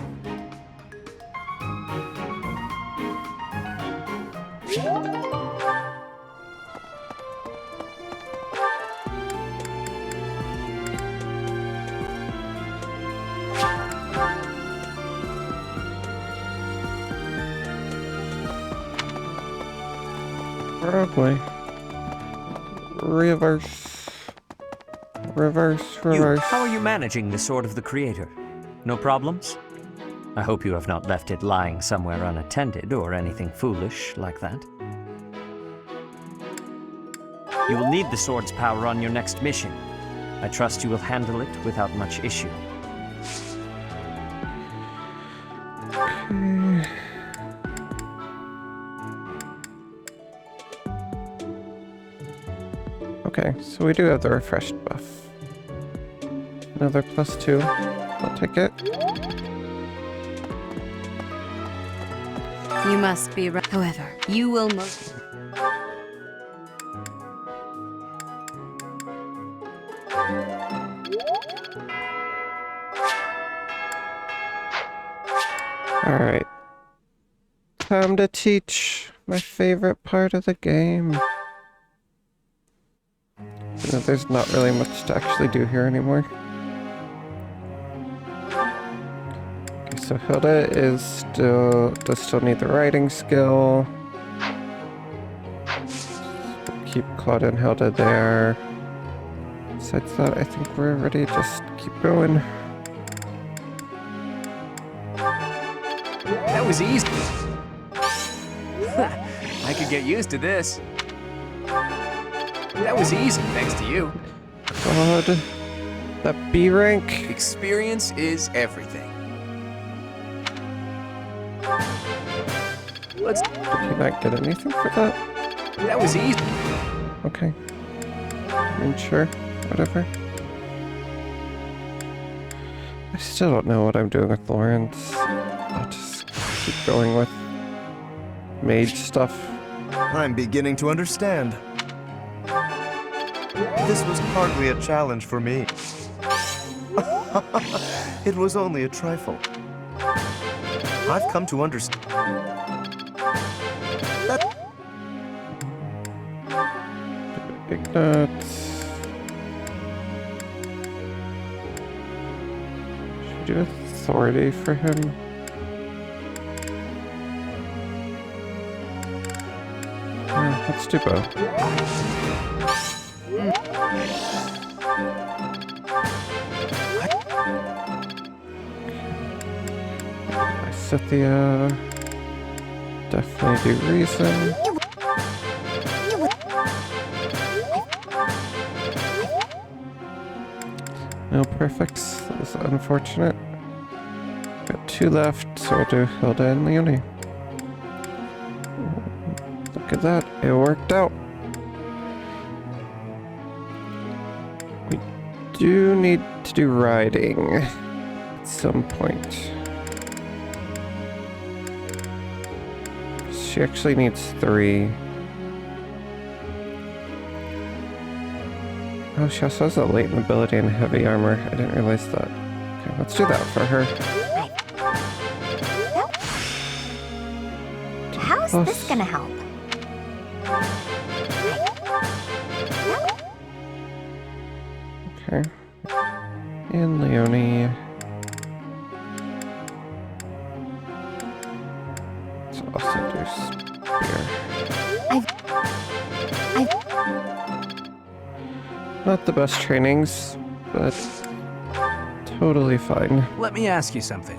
Probably. Reverse. Reverse, reverse. How are you managing the Sword of the Creator? No problems? I hope you have not left it lying somewhere unattended or anything foolish like that. You will need the sword's power on your next mission. I trust you will handle it without much issue. Okay, so we do have the refreshed buff. Another +2. I'll take it. You must be right. However, you will most... Alright. Time to teach my favorite part of the game. You know, there's not really much to actually do here anymore. Okay, so Hilda does still need the writing skill. Keep Claudia and Hilda there. Besides that, I think we're ready to just keep going. That was easy. I could get used to this. That was easy, thanks to you. God. That B rank. Experience is everything. Let's... Did you not get anything for that? That was easy. Okay. I mean, sure. Whatever. I still don't know what I'm doing with Lawrence. I'll just keep going with mage stuff. I'm beginning to understand. This was hardly a challenge for me. It was only a trifle. I've come to understand that... Ignite. do authority for him? Let's do both. Scythia. Definitely do reason. No perfects. That is unfortunate. Got 2 left, so we'll do Hilda and Leonie. Look at that, it worked out. We do need to do riding at some point. She actually needs 3. Oh, she also has a latent ability in heavy armor. I didn't realize that. Okay, let's do that for her. How's this gonna help? Okay. And Leonie. Let's also do spear. Not the best trainings, but totally fine. Let me ask you something.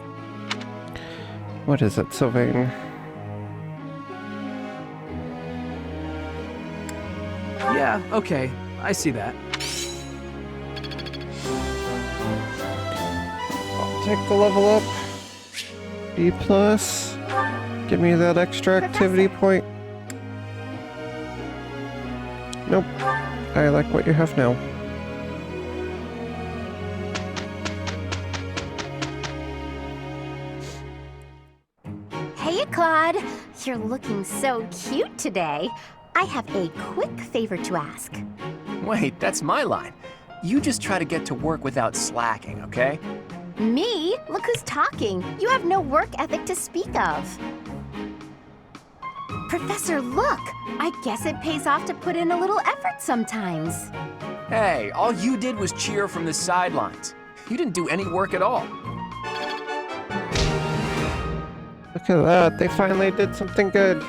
What is it, Sylvain? Yeah, okay. I see that. I'll take the level up. B+. Give me that extra activity point. Nope. I like what you have now. Hey, Claude. You're looking so cute today. I have a quick favor to ask. Wait, that's my line. You just try to get to work without slacking, okay? Me? Look who's talking. You have no work ethic to speak of. Professor, look! I guess it pays off to put in a little effort sometimes. Hey, all you did was cheer from the sidelines. You didn't do any work at all. Look at that, they finally did something good.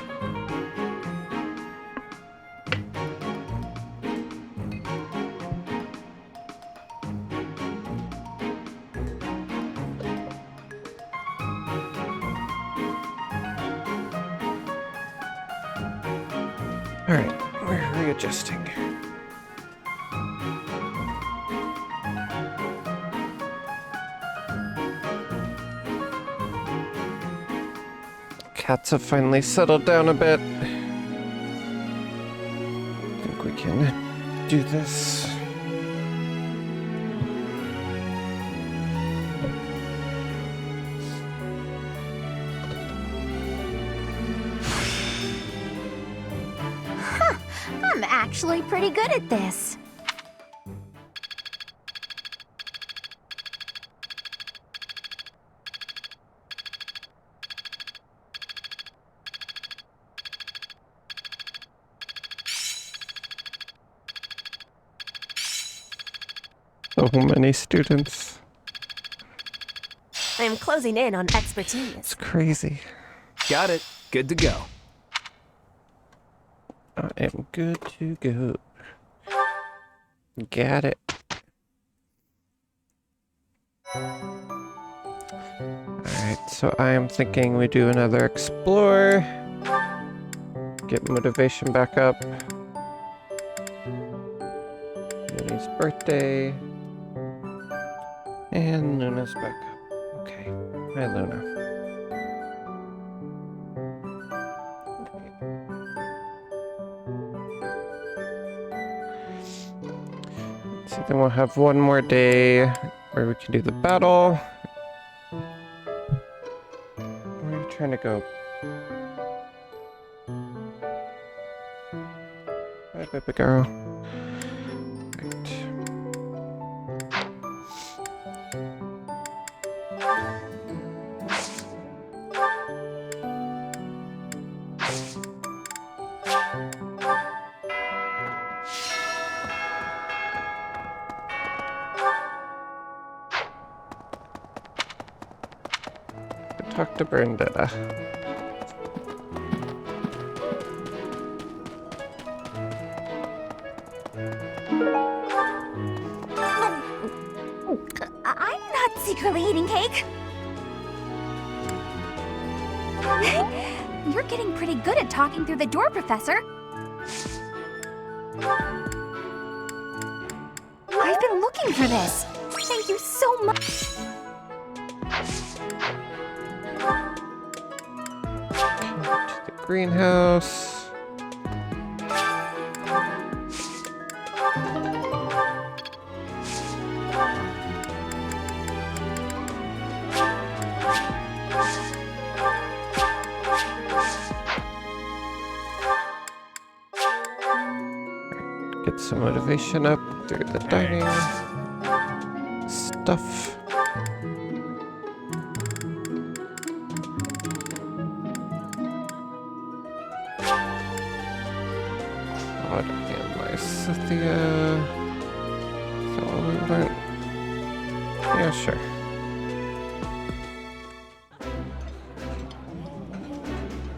Alright, we're readjusting. Cats have finally settled down a bit. I think we can do this. I'm actually pretty good at this. So many students. I'm closing in on expertise. It's crazy. Got it. Good to go. I am good to go. Got it. Alright, so I am thinking we do another explore. Get motivation back up. Luna's birthday. And Luna's back up. Okay. Hi, Luna. So then we'll have one more day where we can do the battle. Where are you trying to go? Bye, baby girl. talk to Brenda. I'm not secretly eating cake. You're getting pretty good at talking through the door, Professor. I've been looking for this. Thank you so much. To the greenhouse. Get some motivation up through the dining stuff. Claude and Lysithia. So we went. Yeah, sure.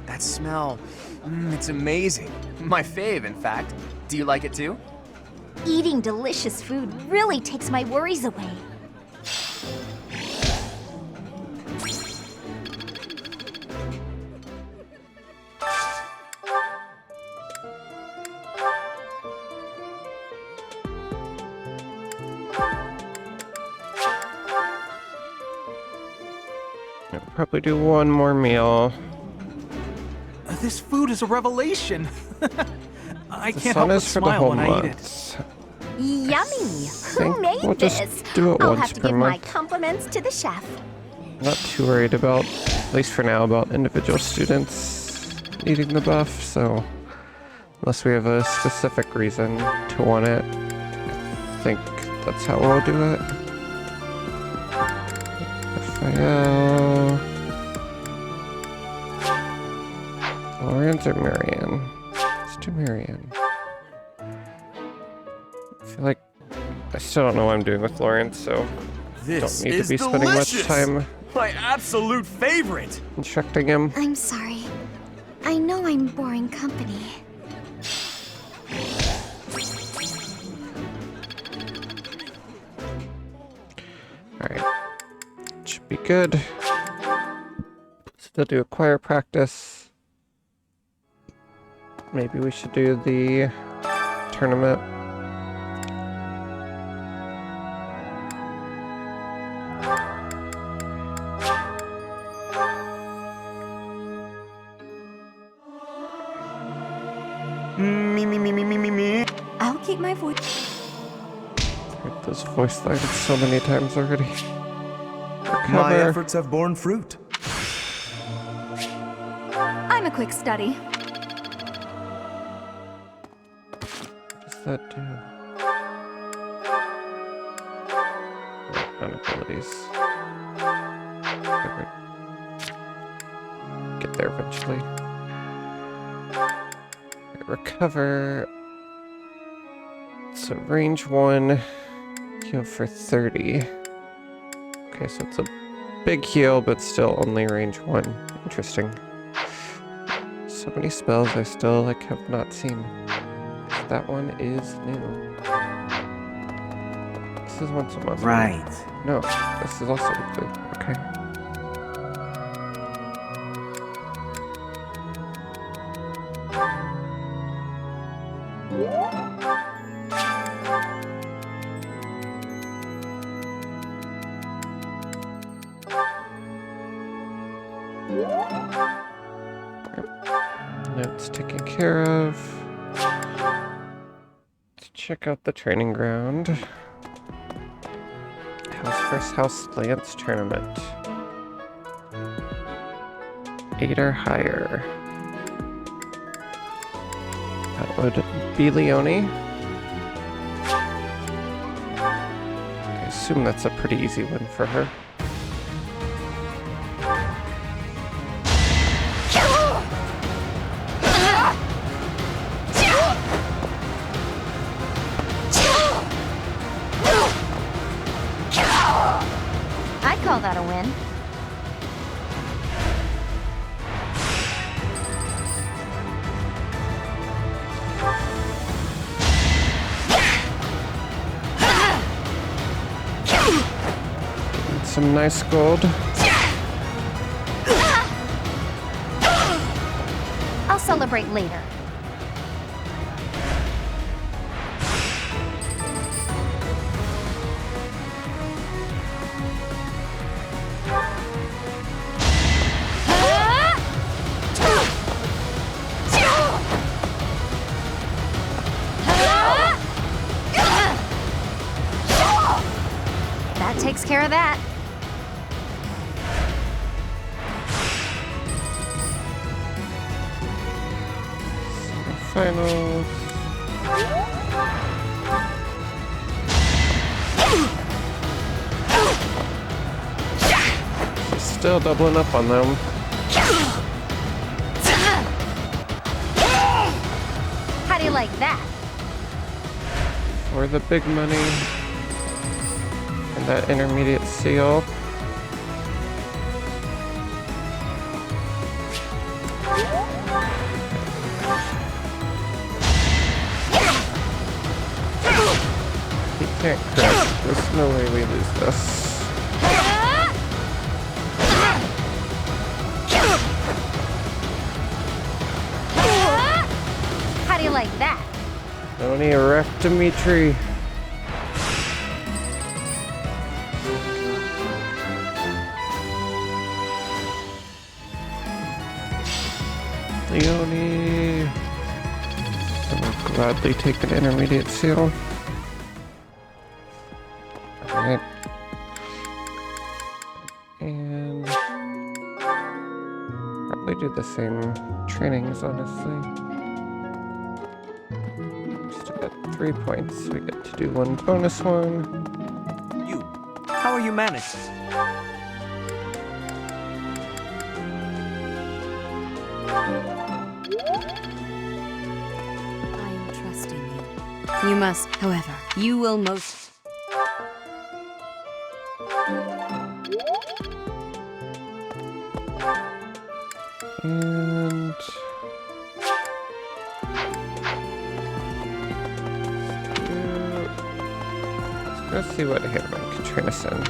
That smell, it's amazing. My fave, in fact. Do you like it too? Eating delicious food really takes my worries away. I'll probably do one more meal. This food is a revelation. I The can't sun help but is for the smile whole when I eat it. month. Yummy! think Who made we'll just this? do it I'll once have to per give my month. compliments to the chef. Not too worried about, at least for now, about individual students needing the buff, so unless we have a specific reason to want it, I think that's how we'll do it. Raphael... Lawrence or Marianne? Let's do Marianne. I feel like I still don't know what I'm doing with Lawrence, so This don't need is to be spending delicious. much time My absolute favorite. instructing him. I'm sorry. I know I'm boring company. Alright. Should be good. Still do a choir practice. Maybe we should do the tournament. Me. I'll keep my voice. Heard those voice lines so many times already. My Recover. efforts have borne fruit. I'm a quick study. What does that do? On abilities. Get there eventually. Recover. So range 1, heal for 30. Okay, so it's a big heal, but still only range 1. Interesting. So many spells I still have not seen. That one is new. This is once a month. Right. No, this is also weekly. Okay. That's taken care of. Let's check out the training ground. First House Lance Tournament. 8 or higher. That would be Leonie. I assume that's a pretty easy win for her. I'd call that a win. some nice gold. I'll celebrate later. That takes care of that. Finals. Still doubling up on them. How do you like that? For the big money. And that intermediate seal. He can't crit. There's no way we lose this. How do you like that? Only wreck Dimitri. Leonie. I will gladly take an intermediate seal. Alright. And probably do the same trainings, honestly. Just got 3 points. We get to do one bonus one. How are you managed? You must, however, you will most... And... let's go see what Hitman can train us in.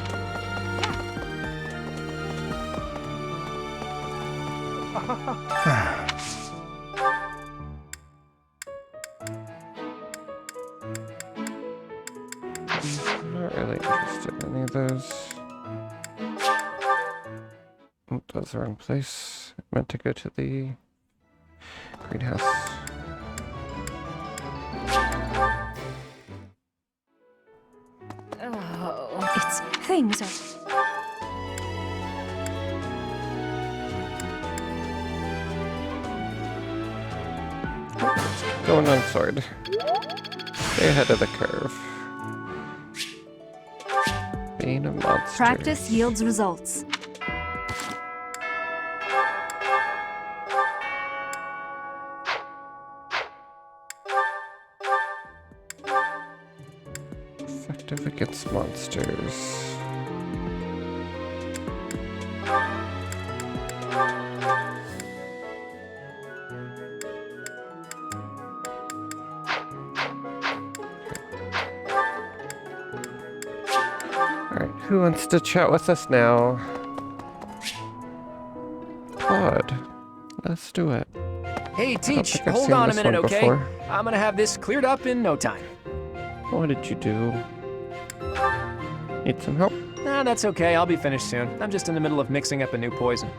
Not really interested in any of those. Oh, that's the wrong place. I meant to go to the greenhouse. Oh, it's things are... Going on sword. Stay ahead of the curve. Being a monster. Practice yields results. Effective against monsters. Who wants to chat with us now? Claude. Let's do it. Hey, Teach, hold on a minute, okay? I'm gonna have this cleared up in no time. What did you do? Need some help? Nah, that's okay. I'll be finished soon. I'm just in the middle of mixing up a new poison.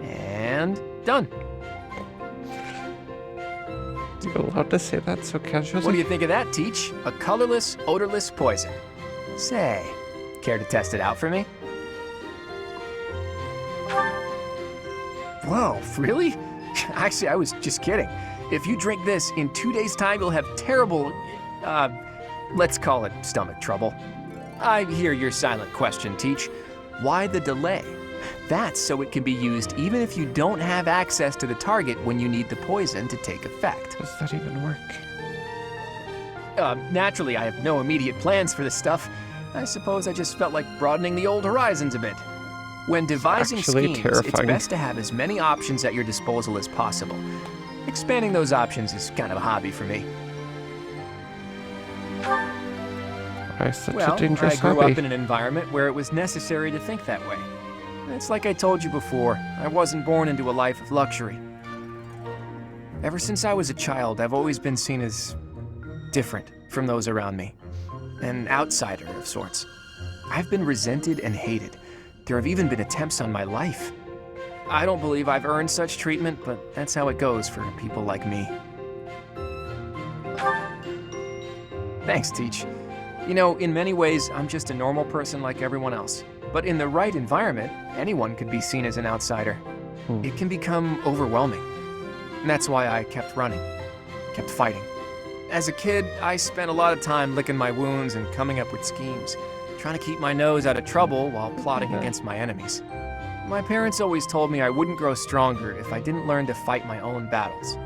And done. You're allowed to say that so casually? What do you think of that, Teach? A colorless, odorless poison. Say, care to test it out for me? Whoa, really? Actually, I was just kidding. If you drink this, in 2 days' time, you'll have terrible, let's call it stomach trouble. I hear your silent question, Teach. Why the delay? That's so it can be used even if you don't have access to the target when you need the poison to take effect. Does that even work? Naturally, I have no immediate plans for this stuff. I suppose I just felt like broadening the old horizons a bit. When devising schemes, it's best to have as many options at your disposal as possible. Expanding those options is kind of a hobby for me. Why such Well, a dangerous I grew hobby? up in an environment where it was necessary to think that way. It's like I told you before, I wasn't born into a life of luxury. Ever since I was a child, I've always been seen as different from those around me. An outsider of sorts. I've been resented and hated. There have even been attempts on my life. I don't believe I've earned such treatment, but that's how it goes for people like me. Thanks, Teach. You know, in many ways, I'm just a normal person like everyone else. But in the right environment, anyone could be seen as an outsider. It can become overwhelming. And that's why I kept running, kept fighting. As a kid, I spent a lot of time licking my wounds and coming up with schemes, trying to keep my nose out of trouble while plotting against my enemies. My parents always told me I wouldn't grow stronger if I didn't learn to fight my own battles.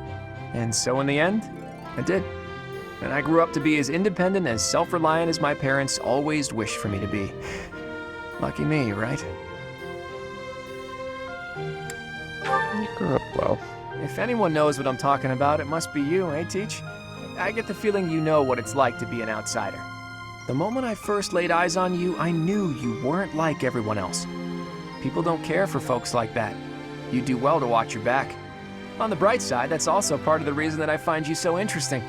And so in the end, I did. And I grew up to be as independent, as self-reliant as my parents always wished for me to be. Lucky me, right? You grew up well. If anyone knows what I'm talking about, it must be you, eh, Teach? I get the feeling you know what it's like to be an outsider. The moment I first laid eyes on you, I knew you weren't like everyone else. People don't care for folks like that. You do well to watch your back. On the bright side, that's also part of the reason that I find you so interesting.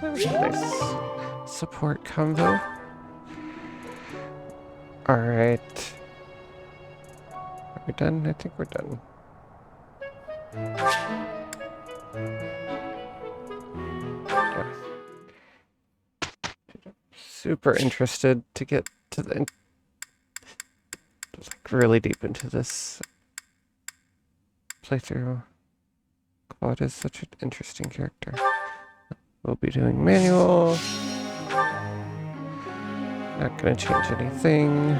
That was a nice support convo. Alright. Are we done? I think we're done. Yeah. Super interested to get to the like really deep into this playthrough. Claude is such an interesting character. We'll be doing manual. Not gonna change anything.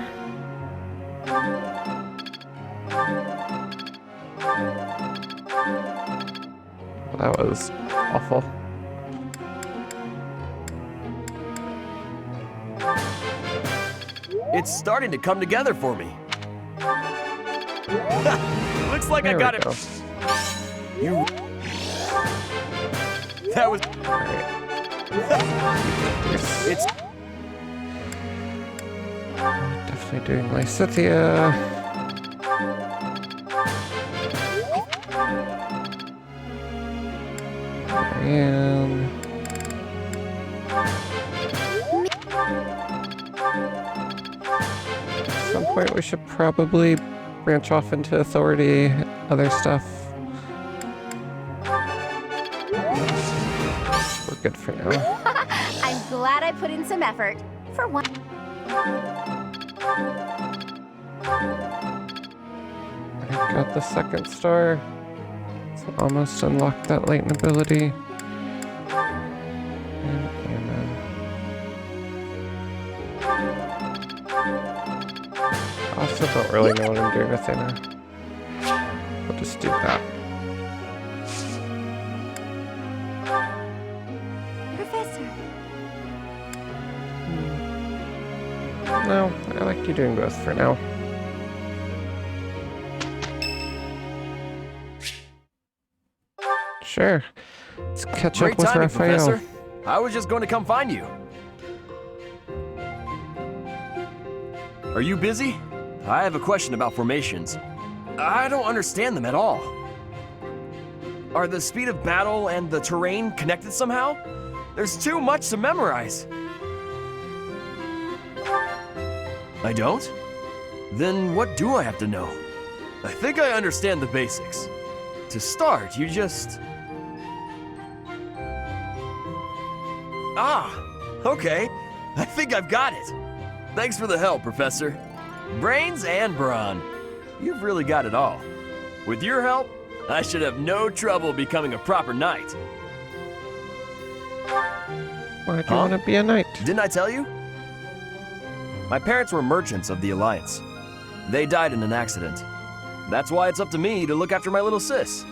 That was awful. It's starting to come together for me. Looks like There I got we it. go. You. That was. It's. Definitely doing Lysithia. Marianne. At some point we should probably branch off into authority, other stuff. We're good for now. I'm glad I put in some effort. For one. I got the second star. So almost unlocked that light ability. And Anna. I also don't really know what I'm doing with Anna. We'll just do that. Professor. No, I like you doing both for now. Sure. Let's catch Great up with timing, Raphael. Professor. I was just going to come find you. Are you busy? I have a question about formations. I don't understand them at all. Are the speed of battle and the terrain connected somehow? There's too much to memorize. I don't? Then what do I have to know? I think I understand the basics. To start, you just... Ah, okay. I think I've got it. Thanks for the help, Professor. Brains and brawn. You've really got it all. With your help, I should have no trouble becoming a proper knight. Why do you want to be a knight? Didn't I tell you? My parents were merchants of the Alliance. They died in an accident. That's why it's up to me to look after my little sis.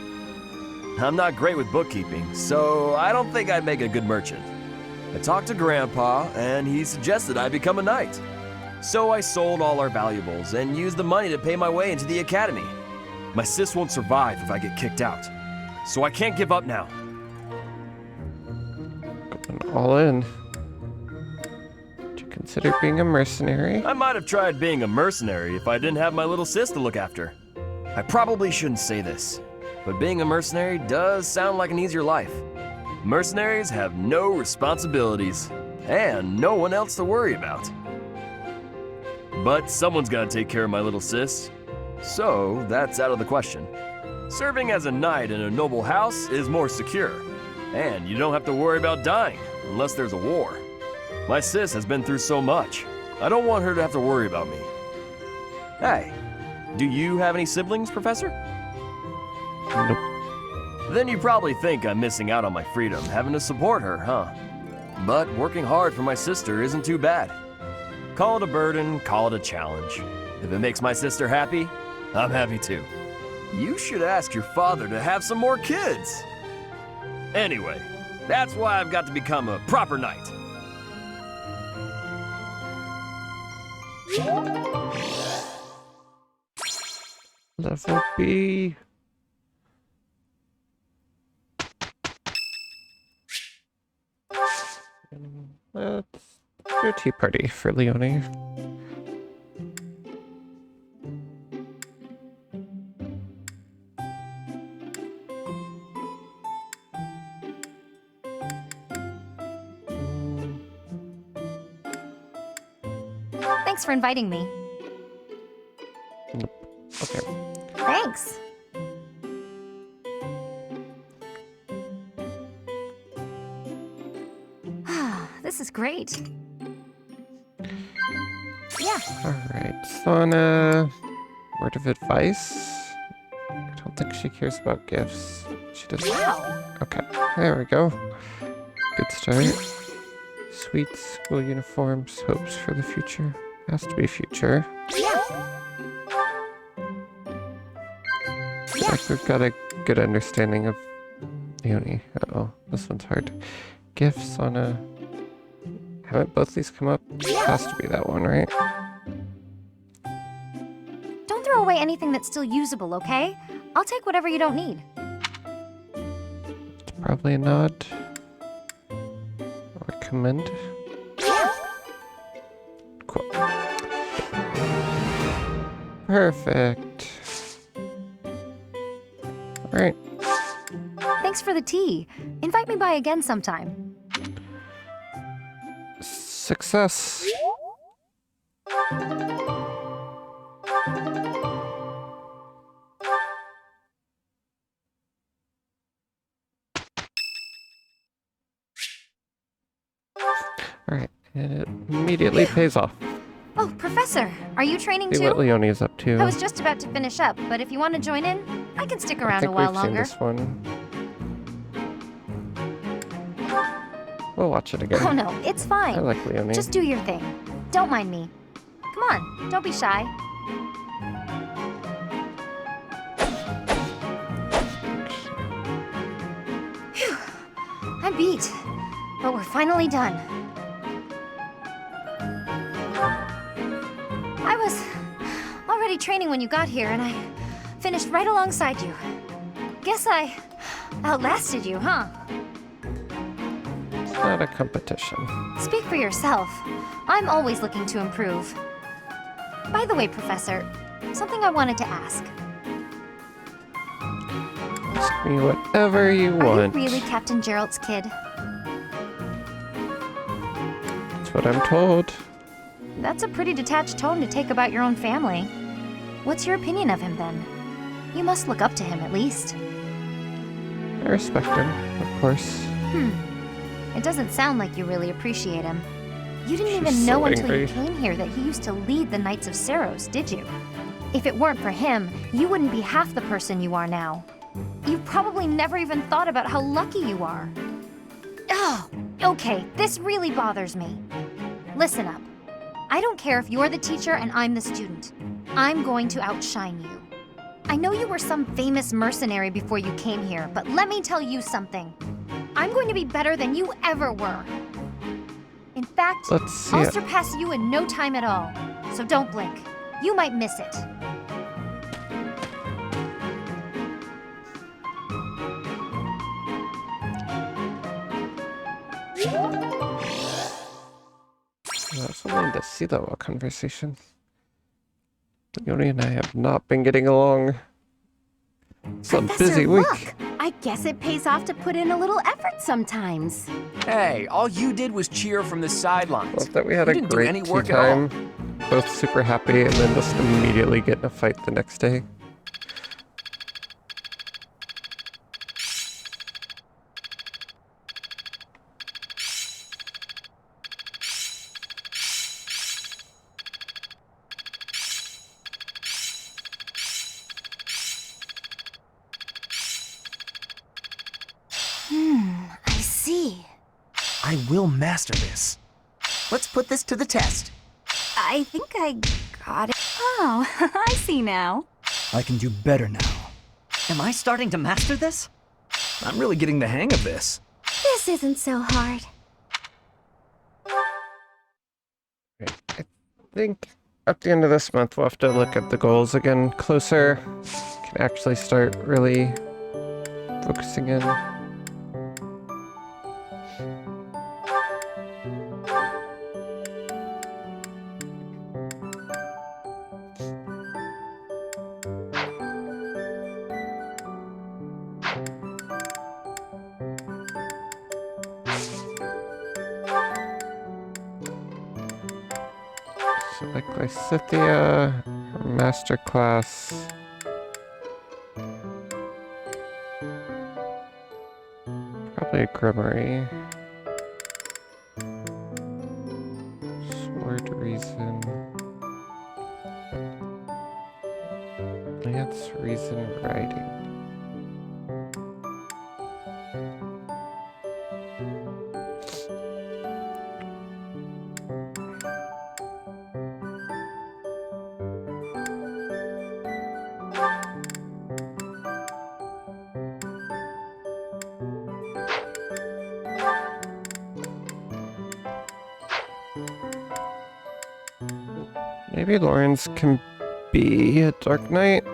I'm not great with bookkeeping, so I don't think I'd make a good merchant. I talked to Grandpa, and he suggested I become a knight. So I sold all our valuables and used the money to pay my way into the academy. My sis won't survive if I get kicked out, so I can't give up now. Went all in. Did you consider being a mercenary? I might have tried being a mercenary if I didn't have my little sis to look after. I probably shouldn't say this, but being a mercenary does sound like an easier life. Mercenaries have no responsibilities and no one else to worry about. But someone's gotta take care of my little sis, so that's out of the question. Serving as a knight in a noble house is more secure, and you don't have to worry about dying unless there's a war. My sis has been through so much. I don't want her to have to worry about me. Hey, do you have any siblings, Professor? Nope. Then you probably think I'm missing out on my freedom, having to support her, huh? But working hard for my sister isn't too bad. Call it a burden, call it a challenge. If it makes my sister happy, I'm happy too. You should ask your father to have some more kids. Anyway, that's why I've got to become a proper knight. Level B. Let's do a tea party for Leonie. Thanks for inviting me. Okay. Thanks. This is great. Yeah. Alright, so on a word of advice, I don't think she cares about gifts. She doesn't. Wow. Okay, there we go. Good start. Sweet school uniforms, hopes for the future. Has to be future. Yeah. Like we've got a good understanding of Leonie. Uh-oh, this one's hard. Gifts on a... Haven't both these come up? Has to be that one, right? Don't throw away anything that's still usable, okay? I'll take whatever you don't need. It's probably a nod. Or commend. Yeah. Cool. Perfect. Alright. Thanks for the tea. Invite me by again sometime. Success. Alright, and it immediately pays off. Oh, Professor, are you training See too? what Leonie is up to. I was just about to finish up, but if you want to join in, I can stick around a while we've longer. seen this one. We'll watch it again. Oh no, it's fine. I like Leonie. Just do your thing. Don't mind me. Come on, don't be shy. Phew. I'm beat, but we're finally done. I was already training when you got here, and I finished right alongside you. Guess I outlasted you, huh? It's not a competition. Speak for yourself. I'm always looking to improve. By the way, Professor, something I wanted to ask. Ask me whatever you Are want. you really Captain Gerald's kid? That's what I'm told. That's a pretty detached tone to take about your own family. What's your opinion of him, then? You must look up to him, at least. I respect him, of course. It doesn't sound like you really appreciate him. You didn't She's even so know until you angry. came here that he used to lead the Knights of Saros, did you? If it weren't for him, you wouldn't be half the person you are now. You've probably never even thought about how lucky you are. Oh, okay, this really bothers me. Listen up. I don't care if you're the teacher and I'm the student. I'm going to outshine you. I know you were some famous mercenary before you came here, but let me tell you something. I'm going to be better than you ever were. In fact, Let's see I'll it. surpass you in no time at all. So don't blink. You might miss it. That's only the sea level conversation. Yoni and I have not been getting along. It's a busy week. Look, I guess it pays off to put in a little effort sometimes. Hey, all you did was cheer from the sidelines. Love that we had you a didn't do great any tea work at all. time. Both super happy, and then just immediately get in a fight the next day. I see. I will master this. Let's put this to the test. I think I got it. Oh, I see now. I can do better now. Am I starting to master this? I'm really getting the hang of this. This isn't so hard. I think at the end of this month we'll have to look at the goals again closer. Can actually start really focusing in. So like Lysithia, Masterclass. Probably a Grimoire. Sword Reason. Lance Reason Writing. Maybe Lawrence can be a Dark Knight.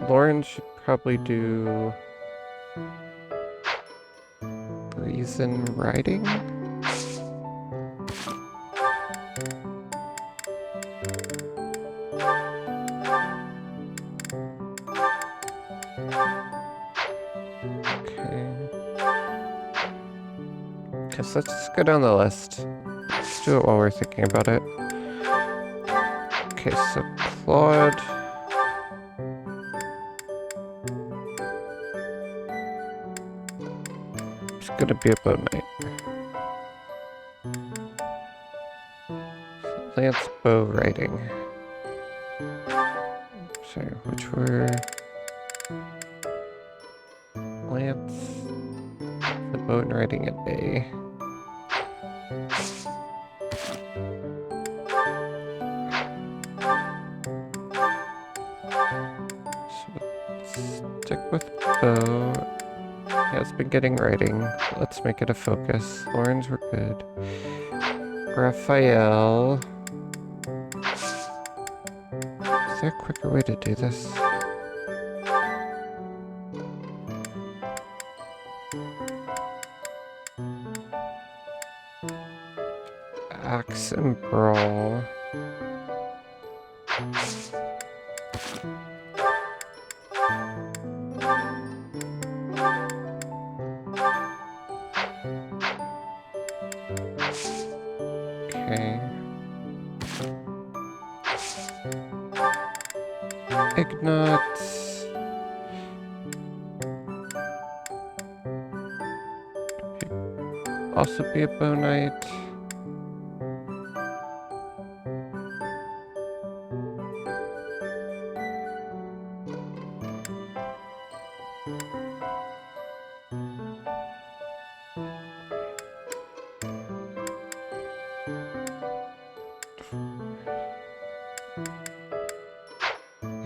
Lawrence should probably do Reason Writing. Okay, so let's just go down the list. Let's do it while we're thinking about it. Okay, so Claude. It's gonna be a bow knight. Lance bow writing. Sorry, which were Lance, the bow and writing at A. Stick with bow. Yeah, it's been getting writing. Let's make it a focus. Lawrence, we're good. Raphael. Is there a quicker way to do this? Axe and Brawl. Okay. Ignatz. Also be a bow knight.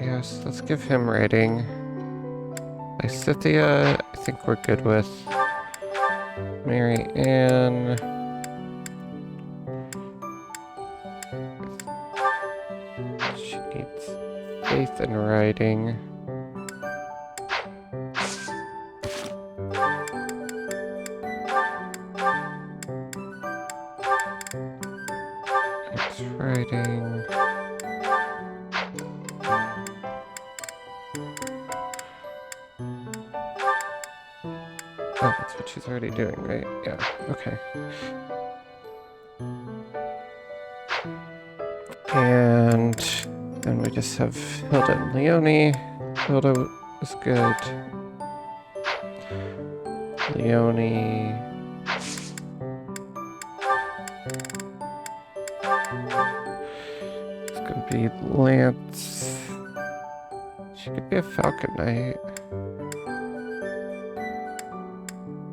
Yes, let's give him rating. Lysithia, I think we're good with. Mary Ann. She needs faith in writing. She's writing. Oh, that's what she's already doing, right? Yeah, okay. And then we just have Hilda and Leonie. Hilda is good. Leonie. It's gonna be Lance. She could be a Falcon Knight.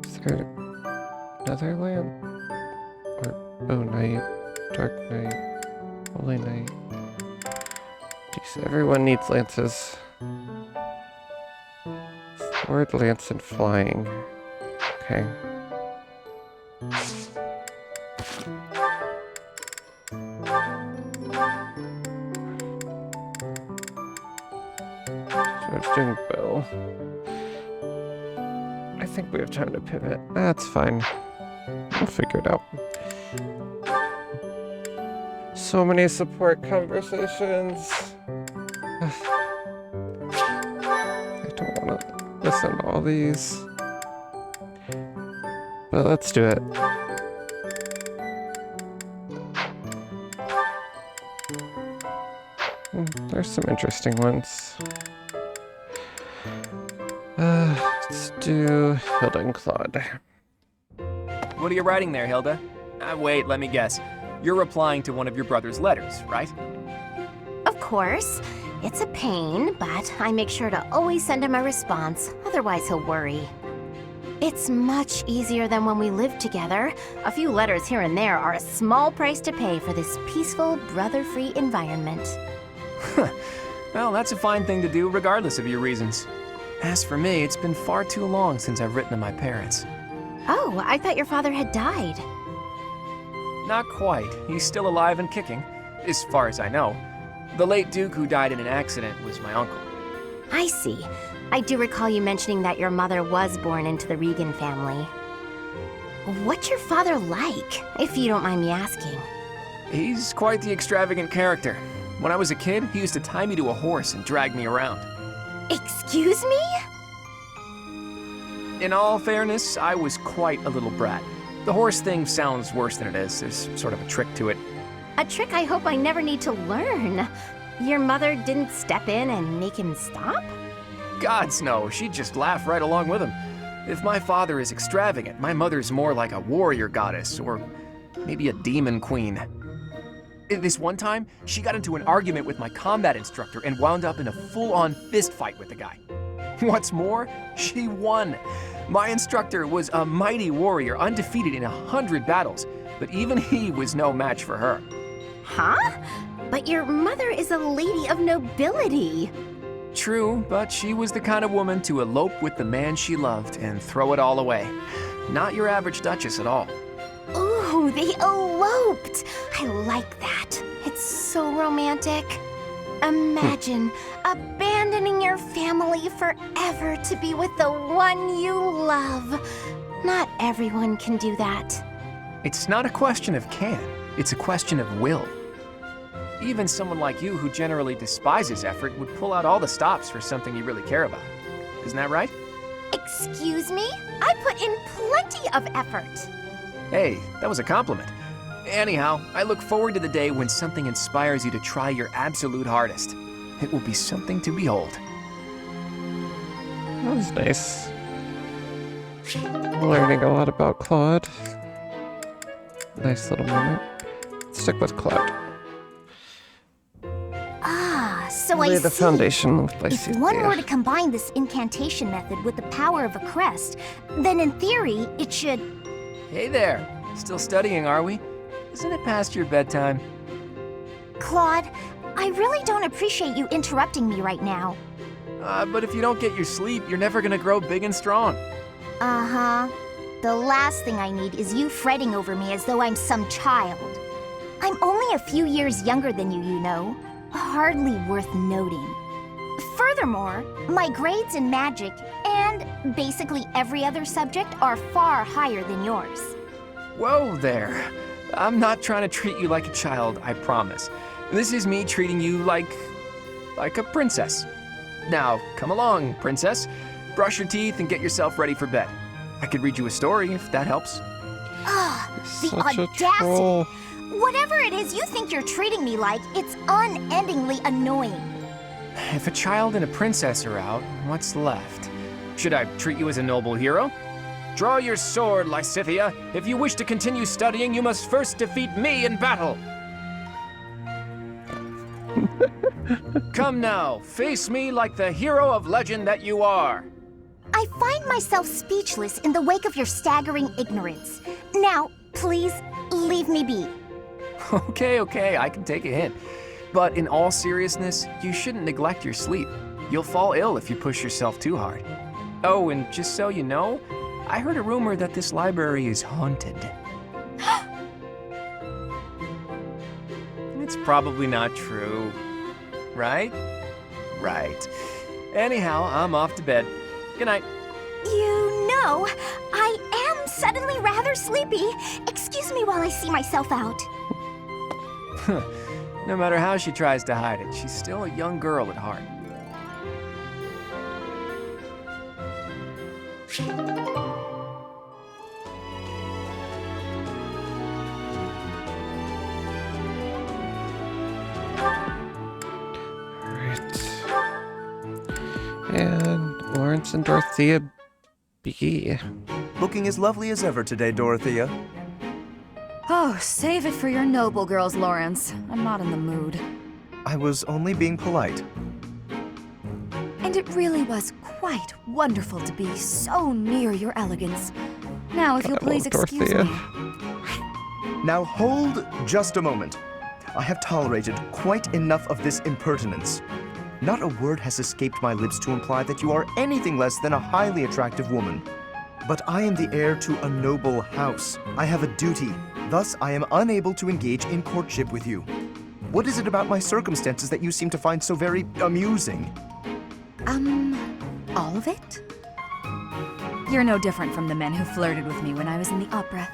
Is there another Lance? Or Bow Knight, Dark Knight, Holy Knight. Jeez, everyone needs lances. Sword, lance, and flying. Okay. So it's doing bow. I think we have time to pivot. That's fine. We'll figure it out. So many support conversations. I don't want to listen to all these. But let's do it. There's some interesting ones. Let's do Hilda and Claude. What are you writing there, Hilda? Wait, let me guess. You're replying to one of your brother's letters, right? Of course. It's a pain, but I make sure to always send him a response, otherwise he'll worry. It's much easier than when we lived together. A few letters here and there are a small price to pay for this peaceful, brother-free environment. Well, that's a fine thing to do regardless of your reasons. As for me, it's been far too long since I've written to my parents. Oh, I thought your father had died. Not quite. He's still alive and kicking, as far as I know. The late Duke who died in an accident was my uncle. I see. I do recall you mentioning that your mother was born into the Regan family. What's your father like, if you don't mind me asking? He's quite the extravagant character. When I was a kid, he used to tie me to a horse and drag me around. Excuse me? In all fairness, I was quite a little brat. The horse thing sounds worse than it is. There's sort of a trick to it. A trick I hope I never need to learn. Your mother didn't step in and make him stop? Gods no, she'd just laugh right along with him. If my father is extravagant, my mother's more like a warrior goddess, or maybe a demon queen. This one time, she got into an argument with my combat instructor and wound up in a full-on fist fight with the guy. What's more, she won. My instructor was a mighty warrior, undefeated in 100 battles, but even he was no match for her. Huh? But your mother is a lady of nobility. True, but she was the kind of woman to elope with the man she loved and throw it all away. Not your average duchess at all. Ooh, they eloped. I like that. It's so romantic. Imagine abandoning your family forever to be with the one you love. Not everyone can do that. It's not a question of can, it's a question of will. Even someone like you who generally despises effort would pull out all the stops for something you really care about. Isn't that right? Excuse me? I put in plenty of effort. Hey, that was a compliment. Anyhow, I look forward to the day when something inspires you to try your absolute hardest. It will be something to behold. That was nice. Learning a lot about Claude. Nice little moment. Stick with Claude. Ah, so Lay I the see. foundation with If Lycia. one were to combine this incantation method with the power of a crest, then in theory, it should... Hey there. Still studying, are we? Isn't it past your bedtime? Claude, I really don't appreciate you interrupting me right now. But if you don't get your sleep, you're never gonna grow big and strong. Uh-huh. The last thing I need is you fretting over me as though I'm some child. I'm only a few years younger than you know. Hardly worth noting. Furthermore, my grades in magic and basically every other subject are far higher than yours. Whoa there. I'm not trying to treat you like a child, I promise. This is me treating you like a princess. Now, come along, princess. Brush your teeth and get yourself ready for bed. I could read you a story if that helps. Ugh, the Such a audacity! troll. Whatever it is you think you're treating me like, it's unendingly annoying. If a child and a princess are out, what's left? Should I treat you as a noble hero? Draw your sword, Lysithea. If you wish to continue studying, you must first defeat me in battle. Come now, face me like the hero of legend that you are. I find myself speechless in the wake of your staggering ignorance. Now, please, leave me be. Okay, I can take a hint. But in all seriousness, you shouldn't neglect your sleep. You'll fall ill if you push yourself too hard. Oh, and just so you know, I heard a rumor that this library is haunted. It's probably not true. Right? Right. Anyhow, I'm off to bed. Good night. You know, I am suddenly rather sleepy. Excuse me while I see myself out. No matter how she tries to hide it, she's still a young girl at heart. And Lawrence and Dorothea B. Looking as lovely as ever today, Dorothea. Oh, save it for your noble girls, Lawrence. I'm not in the mood. I was only being polite. And it really was quite wonderful to be so near your elegance. Now, if you'll please excuse me. Now hold just a moment. I have tolerated quite enough of this impertinence. Not a word has escaped my lips to imply that you are anything less than a highly attractive woman. But I am the heir to a noble house. I have a duty. Thus, I am unable to engage in courtship with you. What is it about my circumstances that you seem to find so very amusing? All of it? You're no different from the men who flirted with me when I was in the opera.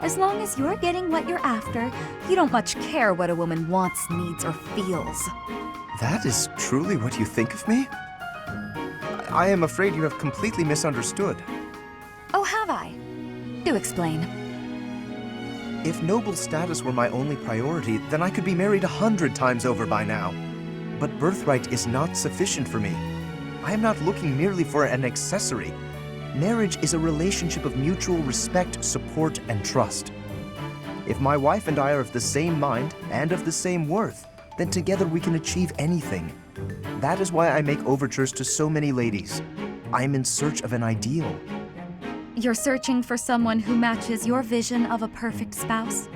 As long as you're getting what you're after, you don't much care what a woman wants, needs, or feels. That is truly what you think of me? I am afraid you have completely misunderstood. Oh, have I? Do explain. If noble status were my only priority, then I could be married 100 times over by now. But birthright is not sufficient for me. I am not looking merely for an accessory. Marriage is a relationship of mutual respect, support, and trust. If my wife and I are of the same mind and of the same worth, then together we can achieve anything. That is why I make overtures to so many ladies. I am in search of an ideal. You're searching for someone who matches your vision of a perfect spouse?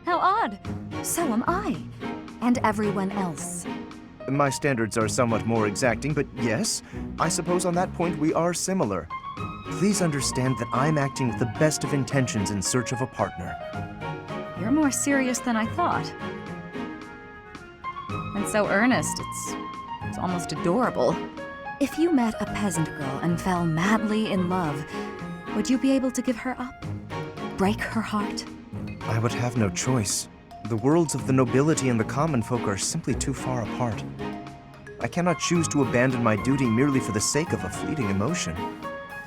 How odd. So am I. And everyone else. My standards are somewhat more exacting, but yes, I suppose on that point we are similar. Please understand that I'm acting with the best of intentions in search of a partner. You're more serious than I thought. And so earnest, it's almost adorable. If you met a peasant girl and fell madly in love, would you be able to give her up? Break her heart? I would have no choice. The worlds of the nobility and the common folk are simply too far apart. I cannot choose to abandon my duty merely for the sake of a fleeting emotion.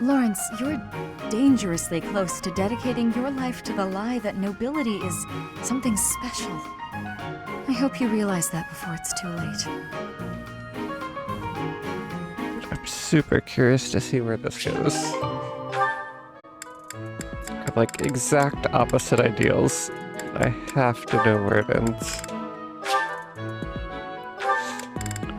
Lawrence, you're dangerously close to dedicating your life to the lie that nobility is something special. I hope you realize that before it's too late. I'm super curious to see where this goes. Got like exact opposite ideals. I have to know where it ends.